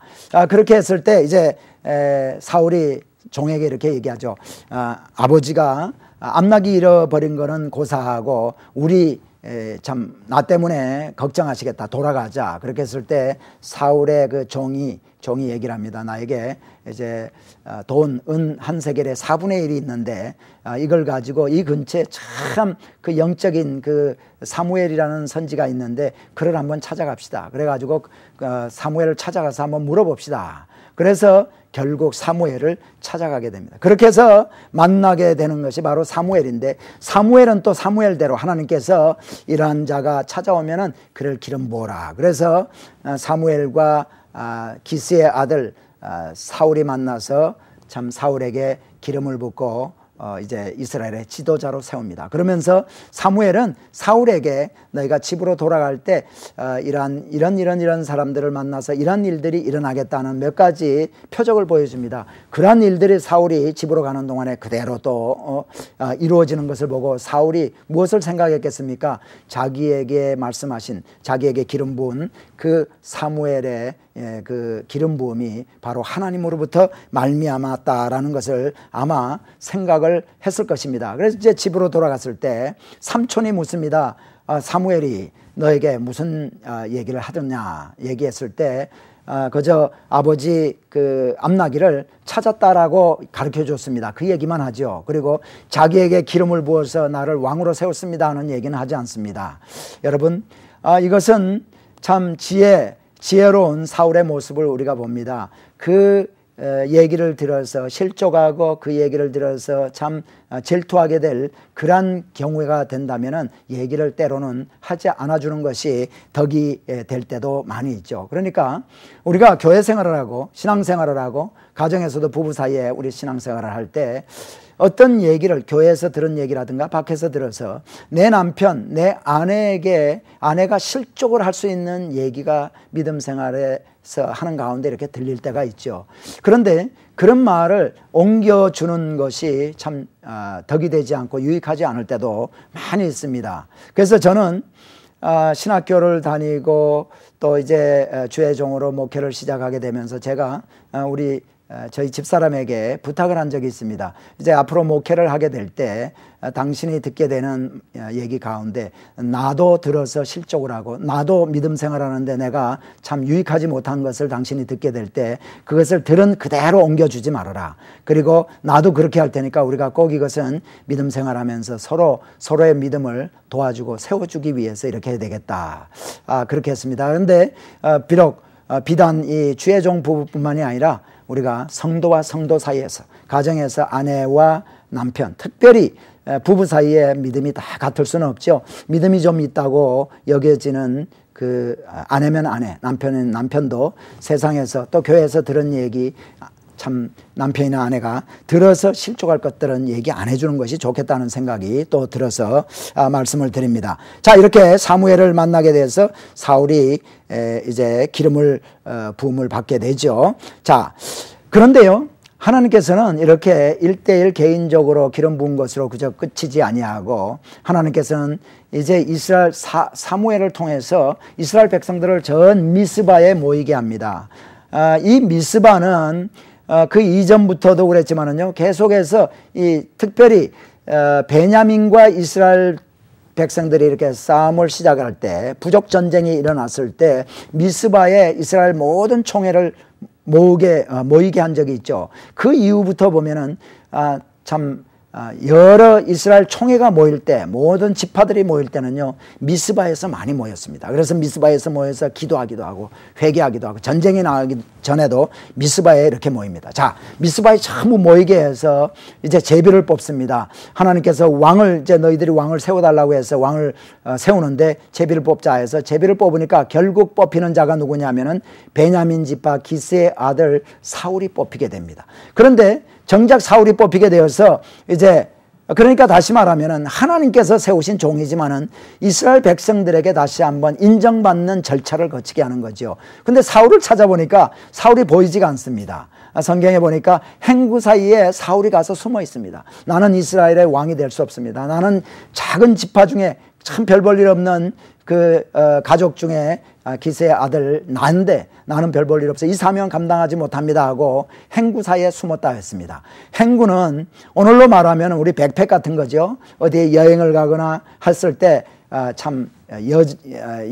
그렇게 했을 때 이제 사울이 종에게 이렇게 얘기하죠. 아버지가 암나기 잃어버린 거는 고사하고 우리 참 나 때문에 걱정하시겠다, 돌아가자. 그렇게 했을 때 사울의 그 종이 얘기를 합니다. 나에게 이제 돈, 은 한 세겔의 4분의 1이 있는데 이걸 가지고 이 근처에 참 그 영적인 그 사무엘이라는 선지가 있는데 그를 한번 찾아갑시다. 그래가지고 사무엘을 찾아가서 한번 물어봅시다. 그래서 결국 사무엘을 찾아가게 됩니다. 그렇게 해서 만나게 되는 것이 바로 사무엘인데, 사무엘은 또 사무엘대로 하나님께서 이러한 자가 찾아오면은 그를 기름 부어라. 그래서 사무엘과 기스의 아들 사울이 만나서 참 사울에게 기름을 붓고 이제 이스라엘의 지도자로 세웁니다. 그러면서 사무엘은 사울에게 너희가 집으로 돌아갈 때 이런 사람들을 만나서 이런 일들이 일어나겠다는 몇 가지 표적을 보여줍니다. 그러한 일들이 사울이 집으로 가는 동안에 그대로 또 이루어지는 것을 보고 사울이 무엇을 생각했겠습니까? 자기에게 말씀하신, 자기에게 기름 부은 그 사무엘의 그 기름 부음이 바로 하나님으로부터 말미암았다라는 것을 아마 생각을 했을 것입니다. 그래서 이제 집으로 돌아갔을 때 삼촌이 묻습니다. 사무엘이 너에게 무슨 얘기를 하더냐 얘기했을 때 그저 아버지 그 암나기를 찾았다라고 가르쳐 줬습니다. 그 얘기만 하죠. 그리고 자기에게 기름을 부어서 나를 왕으로 세웠습니다 하는 얘기는 하지 않습니다. 여러분, 이것은 참 지혜로운 사울의 모습을 우리가 봅니다. 그 얘기를 들어서 실족하고 그 얘기를 들어서 참 질투하게 될 그런 경우가 된다면은 얘기를 때로는 하지 않아주는 것이 덕이 될 때도 많이 있죠. 그러니까 우리가 교회 생활을 하고 신앙생활을 하고 가정에서도 부부 사이에 우리 신앙생활을 할 때 어떤 얘기를 교회에서 들은 얘기라든가 밖에서 들어서 내 남편, 내 아내에게 아내가 실족을 할 수 있는 얘기가 믿음 생활에서 하는 가운데 이렇게 들릴 때가 있죠. 그런데 그런 말을 옮겨주는 것이 참 덕이 되지 않고 유익하지 않을 때도 많이 있습니다. 그래서 저는 신학교를 다니고 또 이제 주의 종으로 목회를 시작하게 되면서 제가 저희 집사람에게 부탁을 한 적이 있습니다. 이제 앞으로 목회를 하게 될 때 당신이 듣게 되는 얘기 가운데 나도 들어서 실족을 하고 나도 믿음 생활하는데 내가 참 유익하지 못한 것을 당신이 듣게 될 때 그것을 들은 그대로 옮겨주지 말아라. 그리고 나도 그렇게 할 테니까 우리가 꼭 이것은 믿음 생활하면서 서로의 믿음을 도와주고 세워주기 위해서 이렇게 해야 되겠다. 그렇게 했습니다. 그런데 비록 비단 이 주의 종 부부뿐만이 아니라 우리가 성도와 성도 사이에서, 가정에서 아내와 남편, 특별히 부부 사이에 믿음이 다 같을 수는 없죠. 믿음이 좀 있다고 여겨지는 그 아내면 아내, 남편은 남편도 세상에서 또 교회에서 들은 얘기 참 남편이나 아내가 들어서 실족할 것들은 얘기 안 해주는 것이 좋겠다는 생각이 또 들어서 말씀을 드립니다. 자, 이렇게 사무엘을 만나게 돼서 사울이 이제 기름을 부음을 받게 되죠. 자, 그런데요, 하나님께서는 이렇게 1:1 개인적으로 기름 부은 것으로 그저 끝이지 아니하고 하나님께서는 이제 이스라엘 사무엘을 통해서 이스라엘 백성들을 전 미스바에 모이게 합니다. 이 미스바는 그 이전부터도 그랬지만은요, 계속해서 특별히 베냐민과 이스라엘 백성들이 이렇게 싸움을 시작할 때, 부족 전쟁이 일어났을 때 미스바에 이스라엘 모든 총회를 모이게 한 적이 있죠. 그 이후부터 보면은 참 여러 이스라엘 총회가 모일 때, 모든 지파들이 모일 때는요, 미스바에서 많이 모였습니다. 그래서 미스바에서 모여서 기도하기도 하고 회개하기도 하고, 전쟁이 나기 전에도 미스바에 이렇게 모입니다. 자, 미스바에 전부 모이게 해서 이제 제비를 뽑습니다. 하나님께서 이제 너희들이 왕을 세워달라고 해서 왕을 세우는데 제비를 뽑자 해서 제비를 뽑으니까 결국 뽑히는 자가 누구냐면은 베냐민 지파 기스의 아들 사울이 뽑히게 됩니다. 그런데 정작 사울이 뽑히게 되어서 이제 그러니까 다시 말하면은 하나님께서 세우신 종이지만은 이스라엘 백성들에게 다시 한번 인정받는 절차를 거치게 하는 거죠. 근데 사울을 찾아보니까 사울이 보이지가 않습니다. 성경에 보니까 행구 사이에 사울이 가서 숨어 있습니다. 나는 이스라엘의 왕이 될 수 없습니다. 나는 작은 지파 중에 참 별 볼 일 없는 그 가족 중에 기스의 아들 나인데 나는 별 볼 일 없어 이 사명 감당하지 못합니다 하고 행구 사이에 숨었다 했습니다. 행구는 오늘로 말하면 우리 백팩 같은 거죠. 어디에 여행을 가거나 했을 때 참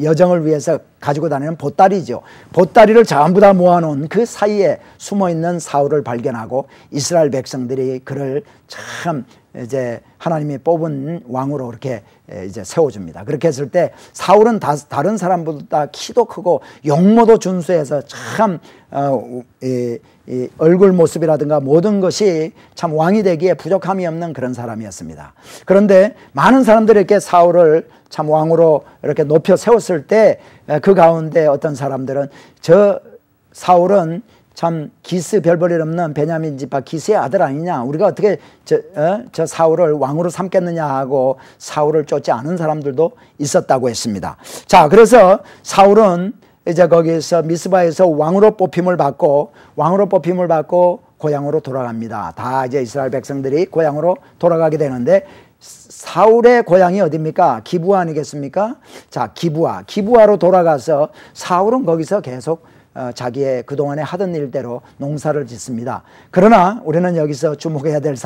여정을 위해서 가지고 다니는 보따리죠. 보따리를 전부 다 모아놓은 그 사이에 숨어있는 사울을 발견하고 이스라엘 백성들이 그를 참 이제 하나님이 뽑은 왕으로 이렇게 이제 세워줍니다. 그렇게 했을 때 사울은 다른 사람보다 키도 크고 용모도 준수해서 참 이 얼굴 모습이라든가 모든 것이 참 왕이 되기에 부족함이 없는 그런 사람이었습니다. 그런데 많은 사람들이 이렇게 사울을 참 왕으로 이렇게 높여 세웠을 때 그 가운데 어떤 사람들은 저 사울은 참 기스 별 볼 일 없는 베냐민 지파 기스의 아들 아니냐, 우리가 어떻게 저 사울을 왕으로 삼겠느냐 하고 사울을 쫓지 않은 사람들도 있었다고 했습니다. 자, 그래서 사울은 이제 거기서 미스바에서 왕으로 뽑힘을 받고 고향으로 돌아갑니다. 다 이제 이스라엘 백성들이 고향으로 돌아가게 되는데 사울의 고향이 어디입니까? 기브아 아니겠습니까? 자, 기브아로 돌아가서 사울은 거기서 계속 자기의 그동안에 하던 일대로 농사를 짓습니다. 그러나 우리는 여기서 주목해야 될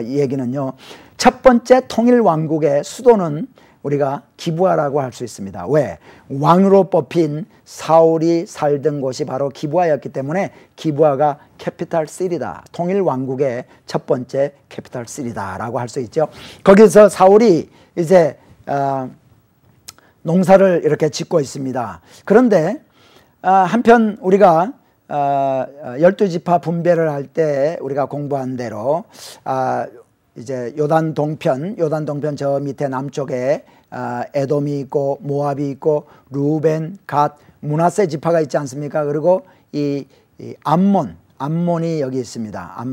얘기는요, 첫 번째 통일 왕국의 수도는 우리가 기브아라고 할 수 있습니다. 왜? 왕으로 뽑힌 사울이 살던 곳이 바로 기브아였기 때문에 기브아가 캐피탈 시티다. 통일 왕국의 첫 번째 캐피탈 시티다라고 할 수 있죠. 거기서 사울이 이제 농사를 이렇게 짓고 있습니다. 그런데 한편 우리가 12지파 분배를 할 때 우리가 공부한 대로 이제 요단 동편 저 밑에 남쪽에 에돔이 있고 모압이 있고 루벤, 갓, 므낫세 지파가 있지 않습니까? 그리고 이 암몬이 여기 있습니다.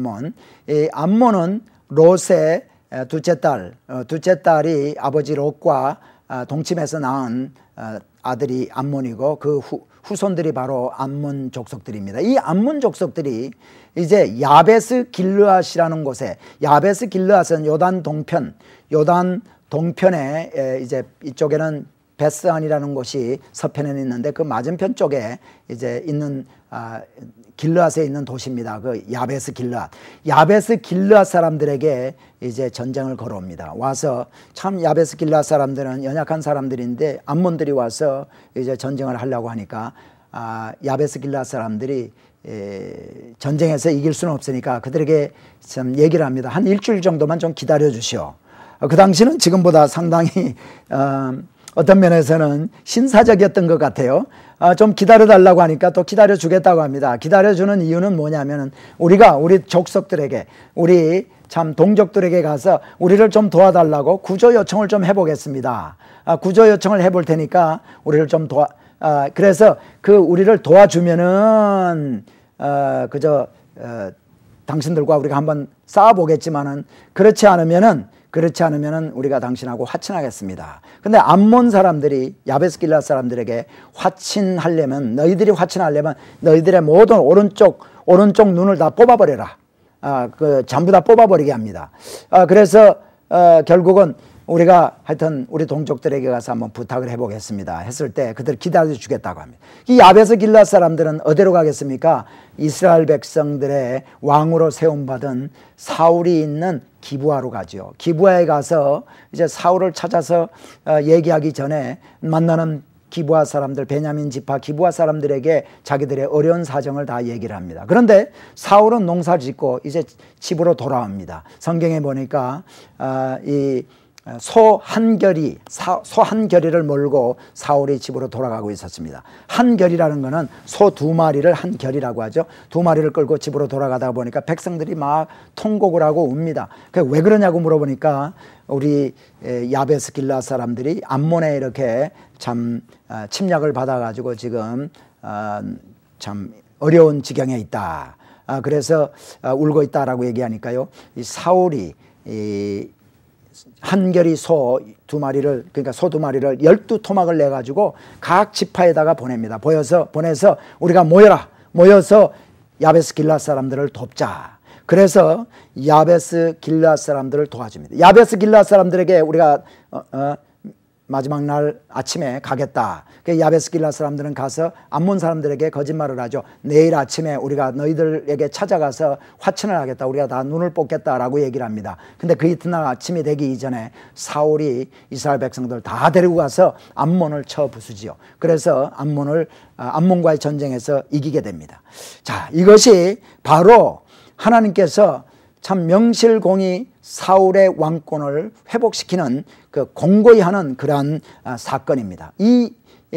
이 암몬은 롯의 둘째 딸이 아버지 롯과 동침해서 낳은 아들이 암몬이고 그 후손들이 바로 암몬 족속들입니다. 이 암몬 족속들이 이제 야베스 길르앗이라는 곳에, 야베스 길르앗은 요단 동편에 이제 이쪽에는 베스안이라는 곳이 서편에 있는데 그 맞은편 쪽에 이제 있는 길르앗에 있는 도시입니다. 그 야베스 길르앗 사람들에게 이제 전쟁을 걸어옵니다. 와서 참 야베스 길르앗 사람들은 연약한 사람들인데 암몬들이 와서 이제 전쟁을 하려고 하니까 야베스 길르앗 사람들이 전쟁에서 이길 수는 없으니까 그들에게 참 얘기를 합니다. 한 일주일 정도만 좀 기다려 주시오. 그 당시는 지금보다 상당히 어떤 면에서는 신사적이었던 것 같아요. 좀 기다려달라고 하니까 또 기다려주겠다고 합니다. 기다려주는 이유는 뭐냐면 우리 족속들에게, 우리 참 동족들에게 가서 우리를 좀 도와달라고 구조 요청을 좀 해보겠습니다. 구조 요청을 해볼 테니까 우리를 좀 그래서 우리를 도와주면은 당신들과 우리가 한번 싸워보겠지만은 그렇지 않으면은 우리가 당신하고 화친하겠습니다. 근데 암몬 사람들이 야베스 길르앗 사람들에게 너희들이 화친하려면 너희들의 모든 오른쪽 눈을 다 뽑아버려라. 전부 다 뽑아버리게 합니다. 그래서 결국은 우리가 하여튼 우리 동족들에게 가서 한번 부탁을 해보겠습니다 했을 때 그들 기다려주겠다고 합니다. 이 야베스 길르앗 사람들은 어디로 가겠습니까? 이스라엘 백성들의 왕으로 세움받은 사울이 있는 기브아로 가죠. 기브아에 가서 이제 사울을 찾아서 얘기하기 전에 만나는 기브아 사람들, 베냐민 지파 기브아 사람들에게 자기들의 어려운 사정을 다 얘기를 합니다. 그런데 사울은 농사 짓고 이제 집으로 돌아옵니다. 성경에 보니까 소 한 결이를 몰고 사울이 집으로 돌아가고 있었습니다. 한 결이라는 것은 소 2마리를 한 결이라고 하죠. 2마리를 끌고 집으로 돌아가다 보니까 백성들이 막 통곡을 하고 웁니다. 왜 그러냐고 물어보니까 우리 야베스 길르앗 사람들이 암몬에 이렇게 참 침략을 받아가지고 지금 참 어려운 지경에 있다. 그래서 울고 있다라고 얘기하니까요. 이 사울이 한결이 소 두 마리를, 그러니까 소 두 마리를 12토막을 내 가지고 각 지파에다가 보냅니다. 보내서 우리가 모여서 야베스 길앗 사람들을 돕자. 그래서 야베스 길앗 사람들을 도와줍니다. 야베스 길앗 사람들에게 우리가 마지막 날 아침에 가겠다. 야베스 길앗 사람들은 가서 암몬 사람들에게 거짓말을 하죠. 내일 아침에 우리가 너희들에게 찾아가서 화친을 하겠다. 우리가 다 눈을 뽑겠다라고 얘기를 합니다. 근데 그 이튿날 아침이 되기 이전에 사울이 이스라엘 백성들 다 데리고 가서 암몬을 쳐 부수지요. 그래서 암몬과의 전쟁에서 이기게 됩니다. 자, 이것이 바로 하나님께서 참 명실공히 사울의 왕권을 회복시키는 그 공고히 하는 그러한 사건입니다. 이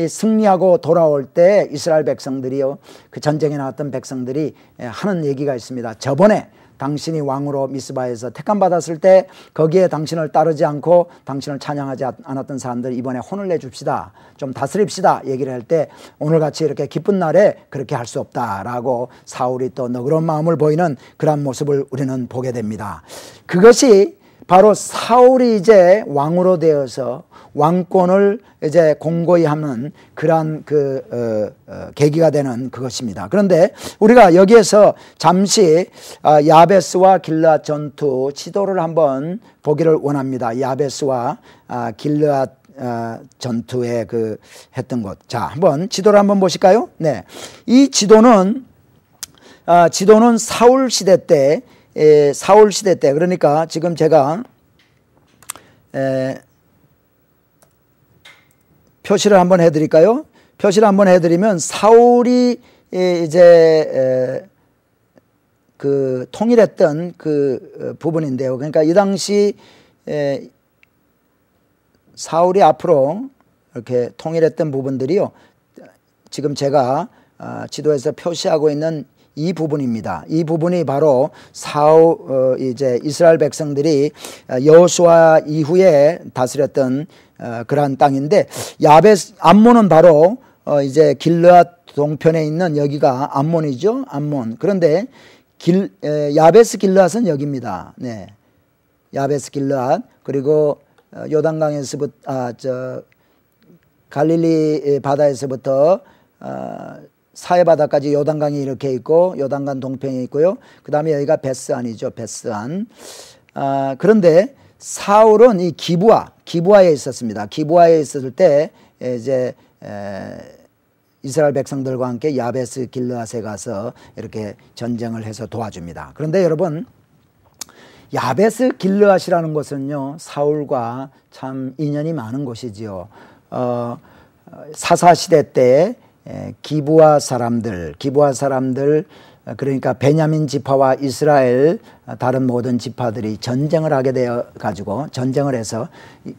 승리하고 돌아올 때 이스라엘 백성들이요, 그 전쟁에 나왔던 백성들이 하는 얘기가 있습니다. 저번에 당신이 왕으로 미스바에서 택함 받았을 때 거기에 당신을 따르지 않고 당신을 찬양하지 않았던 사람들 이번에 혼을 내줍시다, 좀 다스립시다 얘기를 할 때 오늘같이 이렇게 기쁜 날에 그렇게 할 수 없다라고 사울이 또 너그러운 마음을 보이는 그런 모습을 우리는 보게 됩니다. 그것이 바로 사울이 이제 왕으로 되어서 왕권을 이제 공고히 하는 그러한 계기가 되는 그것입니다. 그런데 우리가 여기에서 잠시 야베스와 길르앗 전투 지도를 한번 보기를 원합니다. 야베스와 길르앗 전투에 했던 것. 자, 한번 지도를 한번 보실까요? 네, 이 지도는 사울 시대 때 그러니까 지금 제가 표시를 한번 해드릴까요? 표시를 한번 해드리면 사울이 이제 통일했던 그 부분인데요. 그러니까 이 당시 사울이 앞으로 이렇게 통일했던 부분들이요, 지금 제가 지도에서 표시하고 있는 이 부분입니다. 이 부분이 바로 이제 이스라엘 백성들이 여호수아 이후에 다스렸던 그러한 땅인데, 암몬은 바로 이제 길르앗 동편에 있는 여기가 암몬이죠. 암몬. 그런데 야베스 길르앗은 여기입니다. 네, 야베스 길르앗. 그리고 요단강에서부터 갈릴리 바다에서부터 사해 바다까지 요단강이 이렇게 있고 요단강 동편이 있고요. 그 다음에 여기가 베스안이죠. 베스안. 그런데 사울은 이 기부아에 있었습니다. 기부아에 있었을 때 이제 이스라엘 백성들과 함께 야베스 길르앗에 가서 이렇게 전쟁을 해서 도와줍니다. 그런데 여러분, 야베스 길르앗이라는 것은요, 사울과 참 인연이 많은 곳이지요. 사사시대 때 기부아 사람들, 그러니까 베냐민 지파와 이스라엘 다른 모든 지파들이 전쟁을 하게 되어 가지고 전쟁을 해서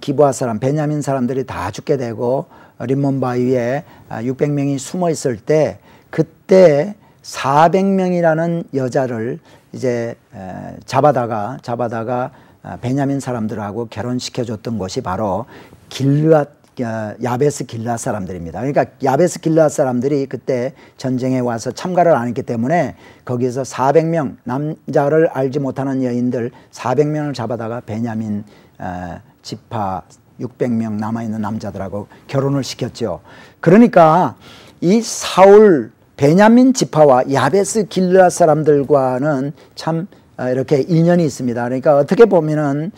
기부아 사람, 베냐민 사람들이 다 죽게 되고 림몬 바위에 600명이 숨어 있을 때, 그때 400명이라는 여자를 이제 잡아다가 베냐민 사람들하고 결혼시켜 줬던 곳이 바로 야베스 길르앗 사람들입니다. 그러니까 야베스 길르앗 사람들이 그때 전쟁에 와서 참가를 안 했기 때문에 거기서 400명, 남자를 알지 못하는 여인들 400명을 잡아다가 베냐민 지파 600명 남아있는 남자들하고 결혼을 시켰죠. 그러니까 이 사울 베냐민 지파와 야베스 길르앗 사람들과는 참 이렇게 인연이 있습니다. 그러니까 어떻게 보면은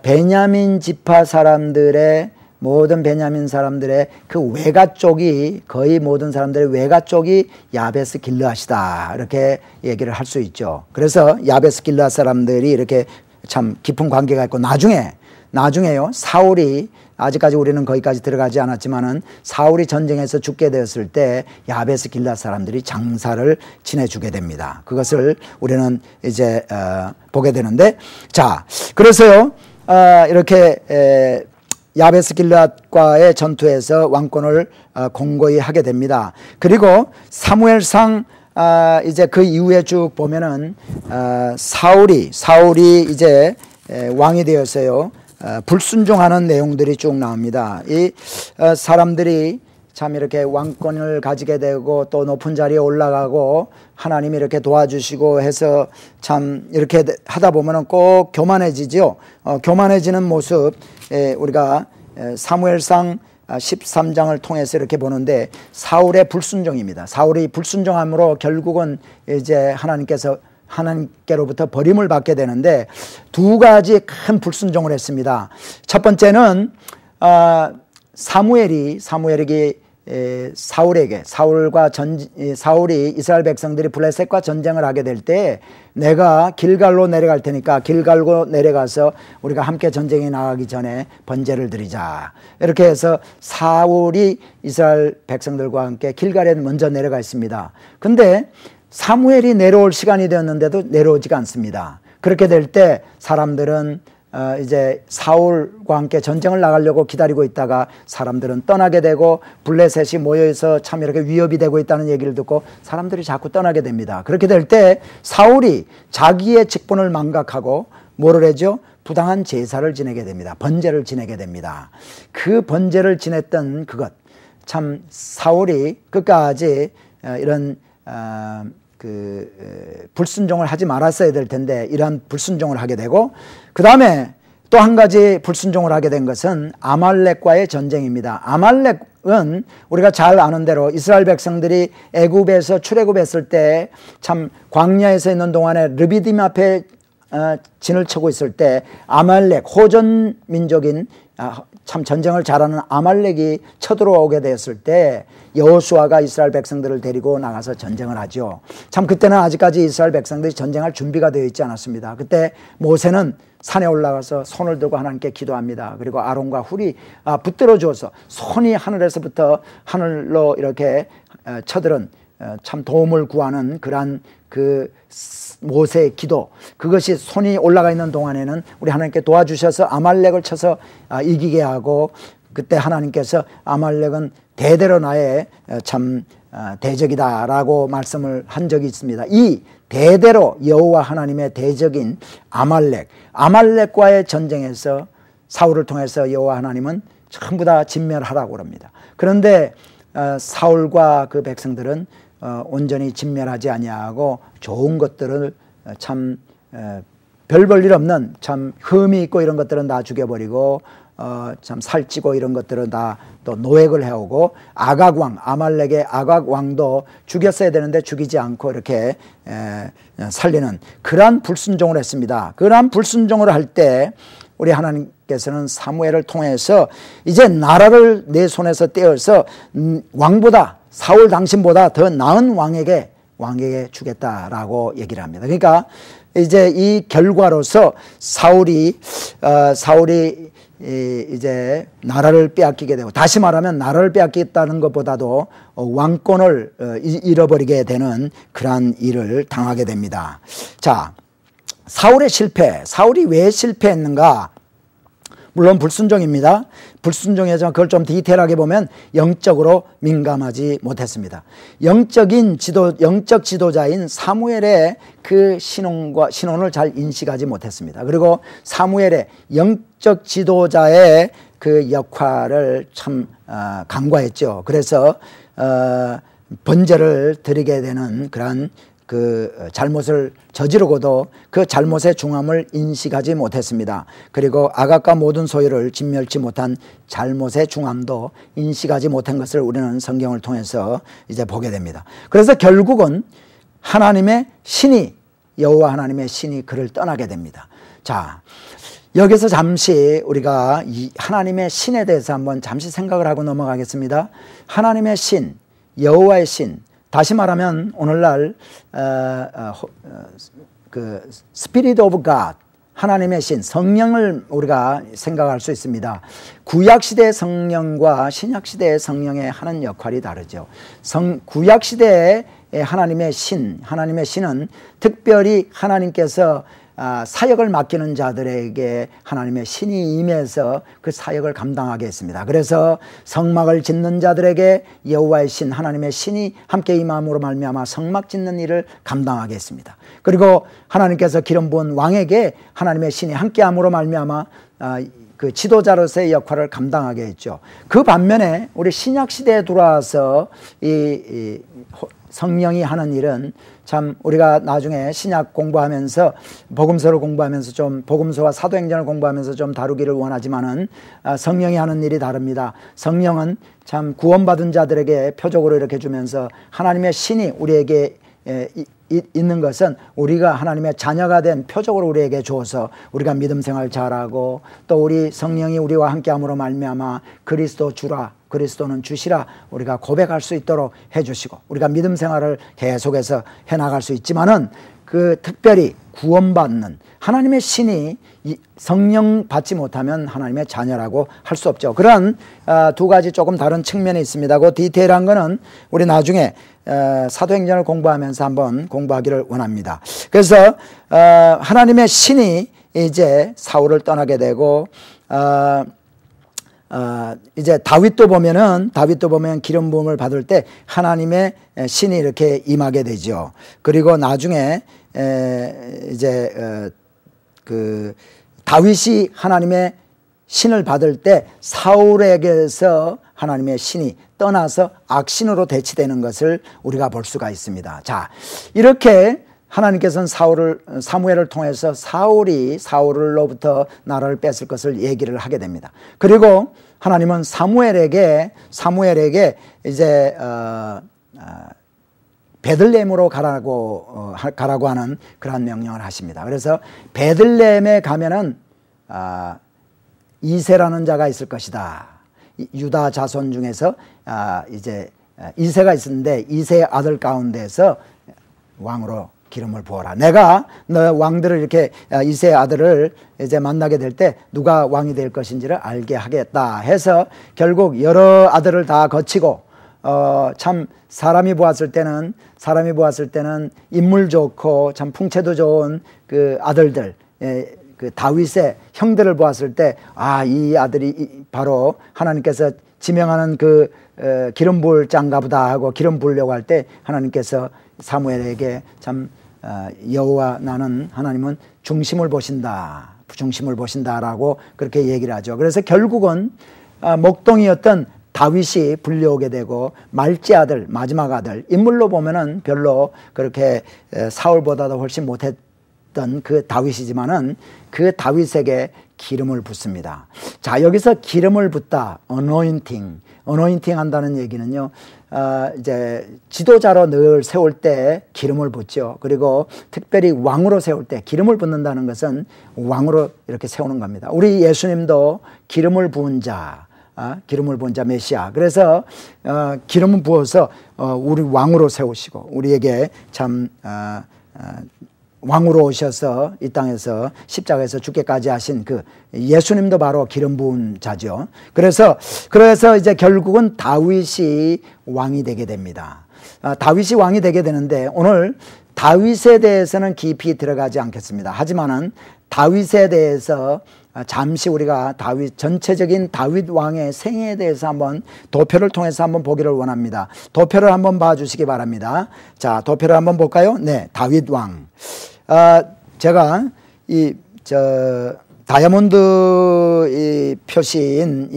베냐민 지파 사람들의 모든 베냐민 사람들의 그 외가 쪽이, 거의 모든 사람들의 외가 쪽이 야베스 길르앗이다, 이렇게 얘기를 할 수 있죠. 그래서 야베스 길르앗 사람들이 이렇게 참 깊은 관계가 있고, 나중에요, 사울이, 아직까지 우리는 거기까지 들어가지 않았지만은 사울이 전쟁에서 죽게 되었을 때 야베스 길르앗 사람들이 장사를 지내주게 됩니다. 그것을 우리는 이제 보게 되는데, 자, 그래서요, 이렇게 야베스 길르앗과의 전투에서 왕권을 공고히 하게 됩니다. 그리고 사무엘상 이제 그 이후에 쭉 보면은 사울이 이제 왕이 되었어요. 불순종하는 내용들이 쭉 나옵니다. 이 사람들이 참 이렇게 왕권을 가지게 되고 또 높은 자리에 올라가고 하나님이 이렇게 도와주시고 해서 참 이렇게 하다 보면은 꼭 교만해지죠. 교만해지는 모습 우리가 사무엘상 13장을 통해서 이렇게 보는데 사울의 불순종입니다. 사울이 불순종함으로 결국은 이제 하나님께로부터 버림을 받게 되는데 두 가지 큰 불순종을 했습니다. 첫 번째는 사울이 사울이 이스라엘 백성들이 블레셋과 전쟁을 하게 될 때 내가 길갈로 내려갈 테니까 길갈로 내려가서 우리가 함께 전쟁에 나가기 전에 번제를 드리자. 이렇게 해서 사울이 이스라엘 백성들과 함께 길갈에 먼저 내려가 있습니다. 근데 사무엘이 내려올 시간이 되었는데도 내려오지가 않습니다. 그렇게 될 때 사람들은 이제 사울과 함께 전쟁을 나가려고 기다리고 있다가 사람들은 떠나게 되고 블레셋이 모여서 참 이렇게 위협이 되고 있다는 얘기를 듣고 사람들이 자꾸 떠나게 됩니다. 그렇게 될 때 사울이 자기의 직분을 망각하고 뭐를 하죠? 부당한 제사를 지내게 됩니다. 번제를 지내게 됩니다. 그 번제를 지냈던 그것, 참 사울이 끝까지 이런 불순종을 하지 말았어야 될 텐데 이러한 불순종을 하게 되고, 그 다음에 또 한 가지 불순종을 하게 된 것은 아말렉과의 전쟁입니다. 아말렉은 우리가 잘 아는 대로 이스라엘 백성들이 애굽에서 출애굽했을 때 참 광야에서 있는 동안에 르비딤 앞에 진을 치고 있을 때 아말렉, 호전 민족인 참 전쟁을 잘하는 아말렉이 쳐들어오게 되었을 때 여호수아가 이스라엘 백성들을 데리고 나가서 전쟁을 하죠. 참 그때는 아직까지 이스라엘 백성들이 전쟁할 준비가 되어 있지 않았습니다. 그때 모세는 산에 올라가서 손을 들고 하나님께 기도합니다. 그리고 아론과 훌이 붙들어 주어서 손이 하늘에서부터 하늘로 이렇게 쳐들은 참 도움을 구하는 그러한 그 모세의 기도, 그것이 손이 올라가 있는 동안에는 우리 하나님께 도와주셔서 아말렉을 쳐서 이기게 하고, 그때 하나님께서 아말렉은 대대로 나의 참 대적이다라고 말씀을 한 적이 있습니다. 이 대대로 여호와 하나님의 대적인 아말렉과의 전쟁에서 사울을 통해서 여호와 하나님은 전부 다 진멸하라고 합니다. 그런데 사울과 그 백성들은 온전히 진멸하지 아니하고 좋은 것들을 참 별 볼 일 없는 참 흠이 있고 이런 것들은 다 죽여버리고 참 살찌고 이런 것들은 다 또 노획을 해오고 아각왕, 아말렉의 아각왕도 죽였어야 되는데 죽이지 않고 이렇게 살리는 그러한 불순종을 했습니다. 그러한 불순종을 할 때 우리 하나님께서는 사무엘을 통해서 이제 나라를 내 손에서 떼어서 왕보다, 사울 당신보다 더 나은 왕에게 주겠다라고 얘기를 합니다. 그러니까 이제 이 결과로서 사울이 이제 나라를 빼앗기게 되고, 다시 말하면 나라를 빼앗겼다는 것보다도 왕권을 잃어버리게 되는 그러한 일을 당하게 됩니다. 자, 사울의 실패, 사울이 왜 실패했는가? 물론 불순종입니다. 불순종에서 그걸 좀 디테일하게 보면 영적으로 민감하지 못했습니다. 영적 지도자인 사무엘의 그 신원을 잘 인식하지 못했습니다. 그리고 사무엘의 영적 지도자의 그 역할을 참 간과했죠. 그래서 번제를 드리게 되는 그러한 그 잘못을 저지르고도 그 잘못의 중함을 인식하지 못했습니다. 그리고 아각과 모든 소유를 진멸치 못한 잘못의 중함도 인식하지 못한 것을 우리는 성경을 통해서 이제 보게 됩니다. 그래서 결국은 하나님의 신이, 여호와 하나님의 신이 그를 떠나게 됩니다. 자, 여기서 잠시 우리가 이 하나님의 신에 대해서 한번 잠시 생각을 하고 넘어가겠습니다. 하나님의 신, 여호와의 신, 다시 말하면 오늘날 그 Spirit of God, 하나님의 신, 성령을 우리가 생각할 수 있습니다. 구약시대의 성령과 신약시대의 성령의 하는 역할이 다르죠. 구약시대의 하나님의 신은 특별히 하나님께서 사역을 맡기는 자들에게 하나님의 신이 임해서 그 사역을 감당하게 했습니다. 그래서 성막을 짓는 자들에게 여호와의 신, 하나님의 신이 함께 임함으로 말미암아 성막 짓는 일을 감당하게 했습니다. 그리고 하나님께서 기름 부은 왕에게 하나님의 신이 함께함으로 말미암아 그 지도자로서의 역할을 감당하게 했죠. 그 반면에 우리 신약 시대에 들어와서 이 성령이 하는 일은 참 우리가 나중에 신약 공부하면서 복음서를 공부하면서 좀 복음서와 사도행전을 공부하면서 좀 다루기를 원하지만은 성령이 하는 일이 다릅니다. 성령은 참 구원받은 자들에게 표적으로 이렇게 주면서 하나님의 신이 우리에게 있는 것은 우리가 하나님의 자녀가 된 표적으로 우리에게 주어서 우리가 믿음 생활 잘하고 또 우리 성령이 우리와 함께함으로 말미암아 그리스도 주라, 그리스도는 주시라 우리가 고백할 수 있도록 해주시고 우리가 믿음 생활을 계속해서 해나갈 수 있지만은 그 특별히 구원받는 하나님의 신이 성령 받지 못하면 하나님의 자녀라고 할 수 없죠. 그런 두 가지 조금 다른 측면이 있습니다. 그 디테일한 거는 우리 나중에 사도행전을 공부하면서 한번 공부하기를 원합니다. 그래서 하나님의 신이 이제 사울을 떠나게 되고 이제 다윗도 보면 기름 부음을 받을 때 하나님의 신이 이렇게 임하게 되죠. 그리고 나중에 이제 그 다윗이 하나님의 신을 받을 때 사울에게서 하나님의 신이 떠나서 악신으로 대치되는 것을 우리가 볼 수가 있습니다. 자, 이렇게 하나님께서는 사무엘을 통해서 사울로부터 나라를 뺐을 것을 얘기를 하게 됩니다. 그리고 하나님은 사무엘에게 이제 베들레헴으로 가라고 하는 그러한 명령을 하십니다. 그래서 베들레헴에 가면은 이새라는 자가 있을 것이다. 유다 자손 중에서 이제 이새가 있었는데 이새의 아들 가운데서 왕으로 기름을 부어라. 내가 너 왕들을 이렇게 이새의 아들을 이제 만나게 될 때 누가 왕이 될 것인지를 알게 하겠다 해서 결국 여러 아들을 다 거치고 참 사람이 보았을 때는 인물 좋고 참 풍채도 좋은 그 아들들, 그 다윗의 형들을 보았을 때 이 아들이 바로 하나님께서 지명하는 그 기름 부을 짱가 보다 하고 기름 부으려고 할 때 하나님께서 사무엘에게 참 여호와 나는 하나님은 중심을 보신다라고 그렇게 얘기를 하죠. 그래서 결국은 목동이었던 다윗이 불려오게 되고 말지 아들, 마지막 아들, 인물로 보면은 별로 그렇게 사울보다도 훨씬 못했던 그 다윗이지만은 그 다윗에게 기름을 붓습니다. 자, 여기서 기름을 붓다, 어노인팅 한다는 얘기는요, 이제 지도자로 늘 세울 때 기름을 붓죠. 그리고 특별히 왕으로 세울 때 기름을 붓는다는 것은 왕으로 이렇게 세우는 겁니다. 우리 예수님도 기름을 부은 자 메시아. 그래서 기름을 부어서 우리 왕으로 세우시고 우리에게 참 왕으로 오셔서 이 땅에서 십자가에서 죽게까지 하신 그 예수님도 바로 기름 부은 자죠. 그래서 이제 결국은 다윗이 왕이 되게 됩니다. 다윗이 왕이 되게 되는데 오늘 다윗에 대해서는 깊이 들어가지 않겠습니다. 하지만은 다윗에 대해서 잠시 우리가 전체적인 다윗 왕의 생애에 대해서 한번 도표를 통해서 한번 보기를 원합니다. 도표를 한번 봐주시기 바랍니다. 자, 도표를 한번 볼까요? 네, 다윗 왕. 제가 다이아몬드 표시인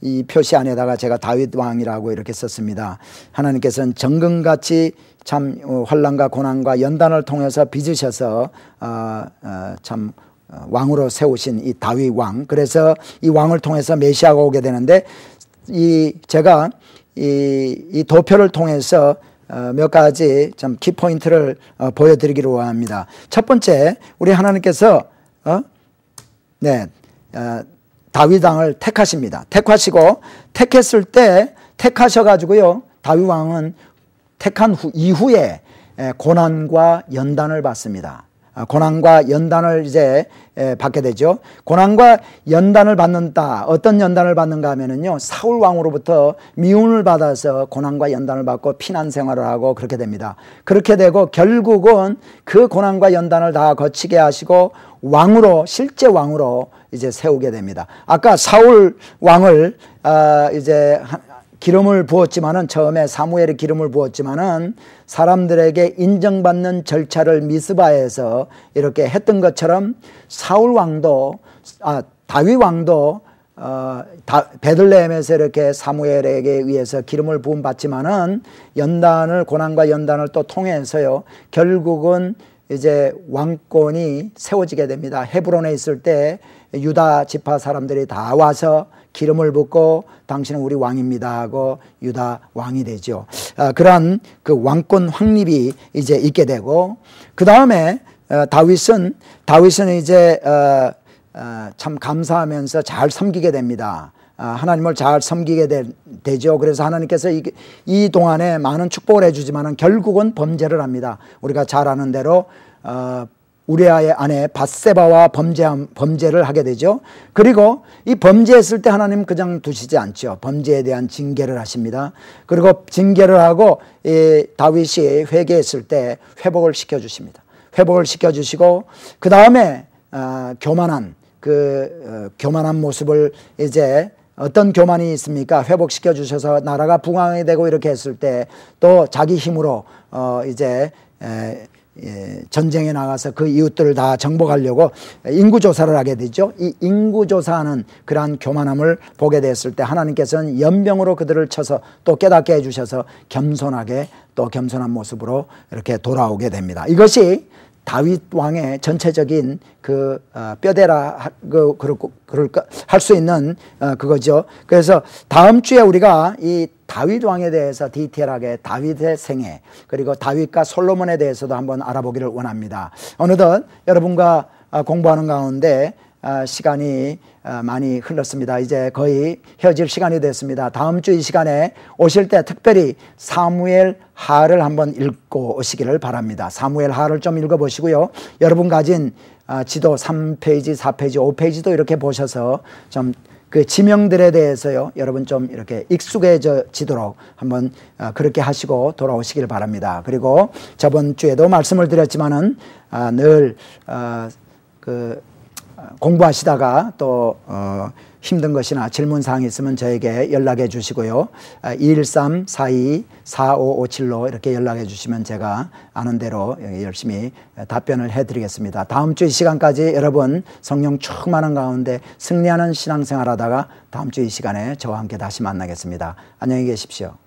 이 표시 안에다가 제가 다윗 왕이라고 이렇게 썼습니다. 하나님께서는 정금같이 참 환난과 고난과 연단을 통해서 빚으셔서 참 왕으로 세우신 이 다윗 왕. 그래서 이 왕을 통해서 메시아가 오게 되는데 제가 이 도표를 통해서 몇 가지 좀 키포인트를 보여드리기로 원합니다. 첫 번째, 우리 하나님께서 다윗 왕을 택하십니다. 택했을 때 택하셔가지고요, 다윗 왕은 택한 이후에 고난과 연단을 받습니다. 고난과 연단을 이제 받게 되죠. 고난과 연단을 받는다. 어떤 연단을 받는가 하면은요, 사울 왕으로부터 미움을 받아서 고난과 연단을 받고 피난 생활을 하고 그렇게 됩니다. 그렇게 되고 결국은 그 고난과 연단을 다 거치게 하시고 실제 왕으로 이제 세우게 됩니다. 아까 사울 왕을 이제 기름을 부었지만은, 처음에 사무엘이 기름을 부었지만은 사람들에게 인정받는 절차를 미스바에서 이렇게 했던 것처럼 사울 왕도 다윗 왕도 베들레헴에서 이렇게 사무엘에게 의해서 기름을 부음 받지만은 고난과 연단을 또 통해서요, 결국은 이제 왕권이 세워지게 됩니다. 헤브론에 있을 때 유다 지파 사람들이 다 와서 기름을 붓고 당신은 우리 왕입니다 하고 유다 왕이 되죠. 그러한 그 왕권 확립이 이제 있게 되고, 그 다음에 다윗은 이제 참 감사하면서 잘 섬기게 됩니다. 하나님을 잘 섬기게 되죠. 그래서 하나님께서 이 동안에 많은 축복을 해주지만 결국은 범죄를 합니다. 우리가 잘 아는 대로 우리아의 아내 밧세바와 범죄를 하게 되죠. 그리고 이 범죄했을 때 하나님 그냥 두시지 않죠. 범죄에 대한 징계를 하십니다. 그리고 징계를 하고 다윗이 회개했을 때 회복을 시켜주십니다. 회복을 시켜주시고, 그 다음에 교만한 모습을 이제 어떤 교만이 있습니까? 회복시켜 주셔서 나라가 부강하게 되고 이렇게 했을 때 또 자기 힘으로 이제 전쟁에 나가서 그 이웃들을 다 정복하려고 인구조사를 하게 되죠. 이 인구조사하는 그러한 교만함을 보게 됐을 때 하나님께서는 연병으로 그들을 쳐서 또 깨닫게 해주셔서 겸손하게 또 겸손한 모습으로 이렇게 돌아오게 됩니다. 이것이 다윗 왕의 전체적인 그 뼈대라 할 수 있는 그거죠. 그래서 다음 주에 우리가 이 다윗 왕에 대해서 디테일하게 다윗의 생애, 그리고 다윗과 솔로몬에 대해서도 한번 알아보기를 원합니다. 어느덧 여러분과 공부하는 가운데 시간이 많이 흘렀습니다. 이제 거의 헤어질 시간이 됐습니다. 다음 주 이 시간에 오실 때 특별히 사무엘 하를 한번 읽고 오시기를 바랍니다. 사무엘 하를 좀 읽어보시고요. 여러분 가진 지도 3페이지, 4페이지, 5페이지도 이렇게 보셔서 좀 그 지명들에 대해서요, 여러분 좀 이렇게 익숙해지도록 한번 그렇게 하시고 돌아오시길 바랍니다. 그리고 저번 주에도 말씀을 드렸지만은 늘 공부하시다가 또 힘든 것이나 질문사항이 있으면 저에게 연락해 주시고요. 213-42-4557로 이렇게 연락해 주시면 제가 아는 대로 열심히 답변을 해드리겠습니다. 다음 주 이 시간까지 여러분 성령 충만한 가운데 승리하는 신앙생활 하다가 다음 주 이 시간에 저와 함께 다시 만나겠습니다. 안녕히 계십시오.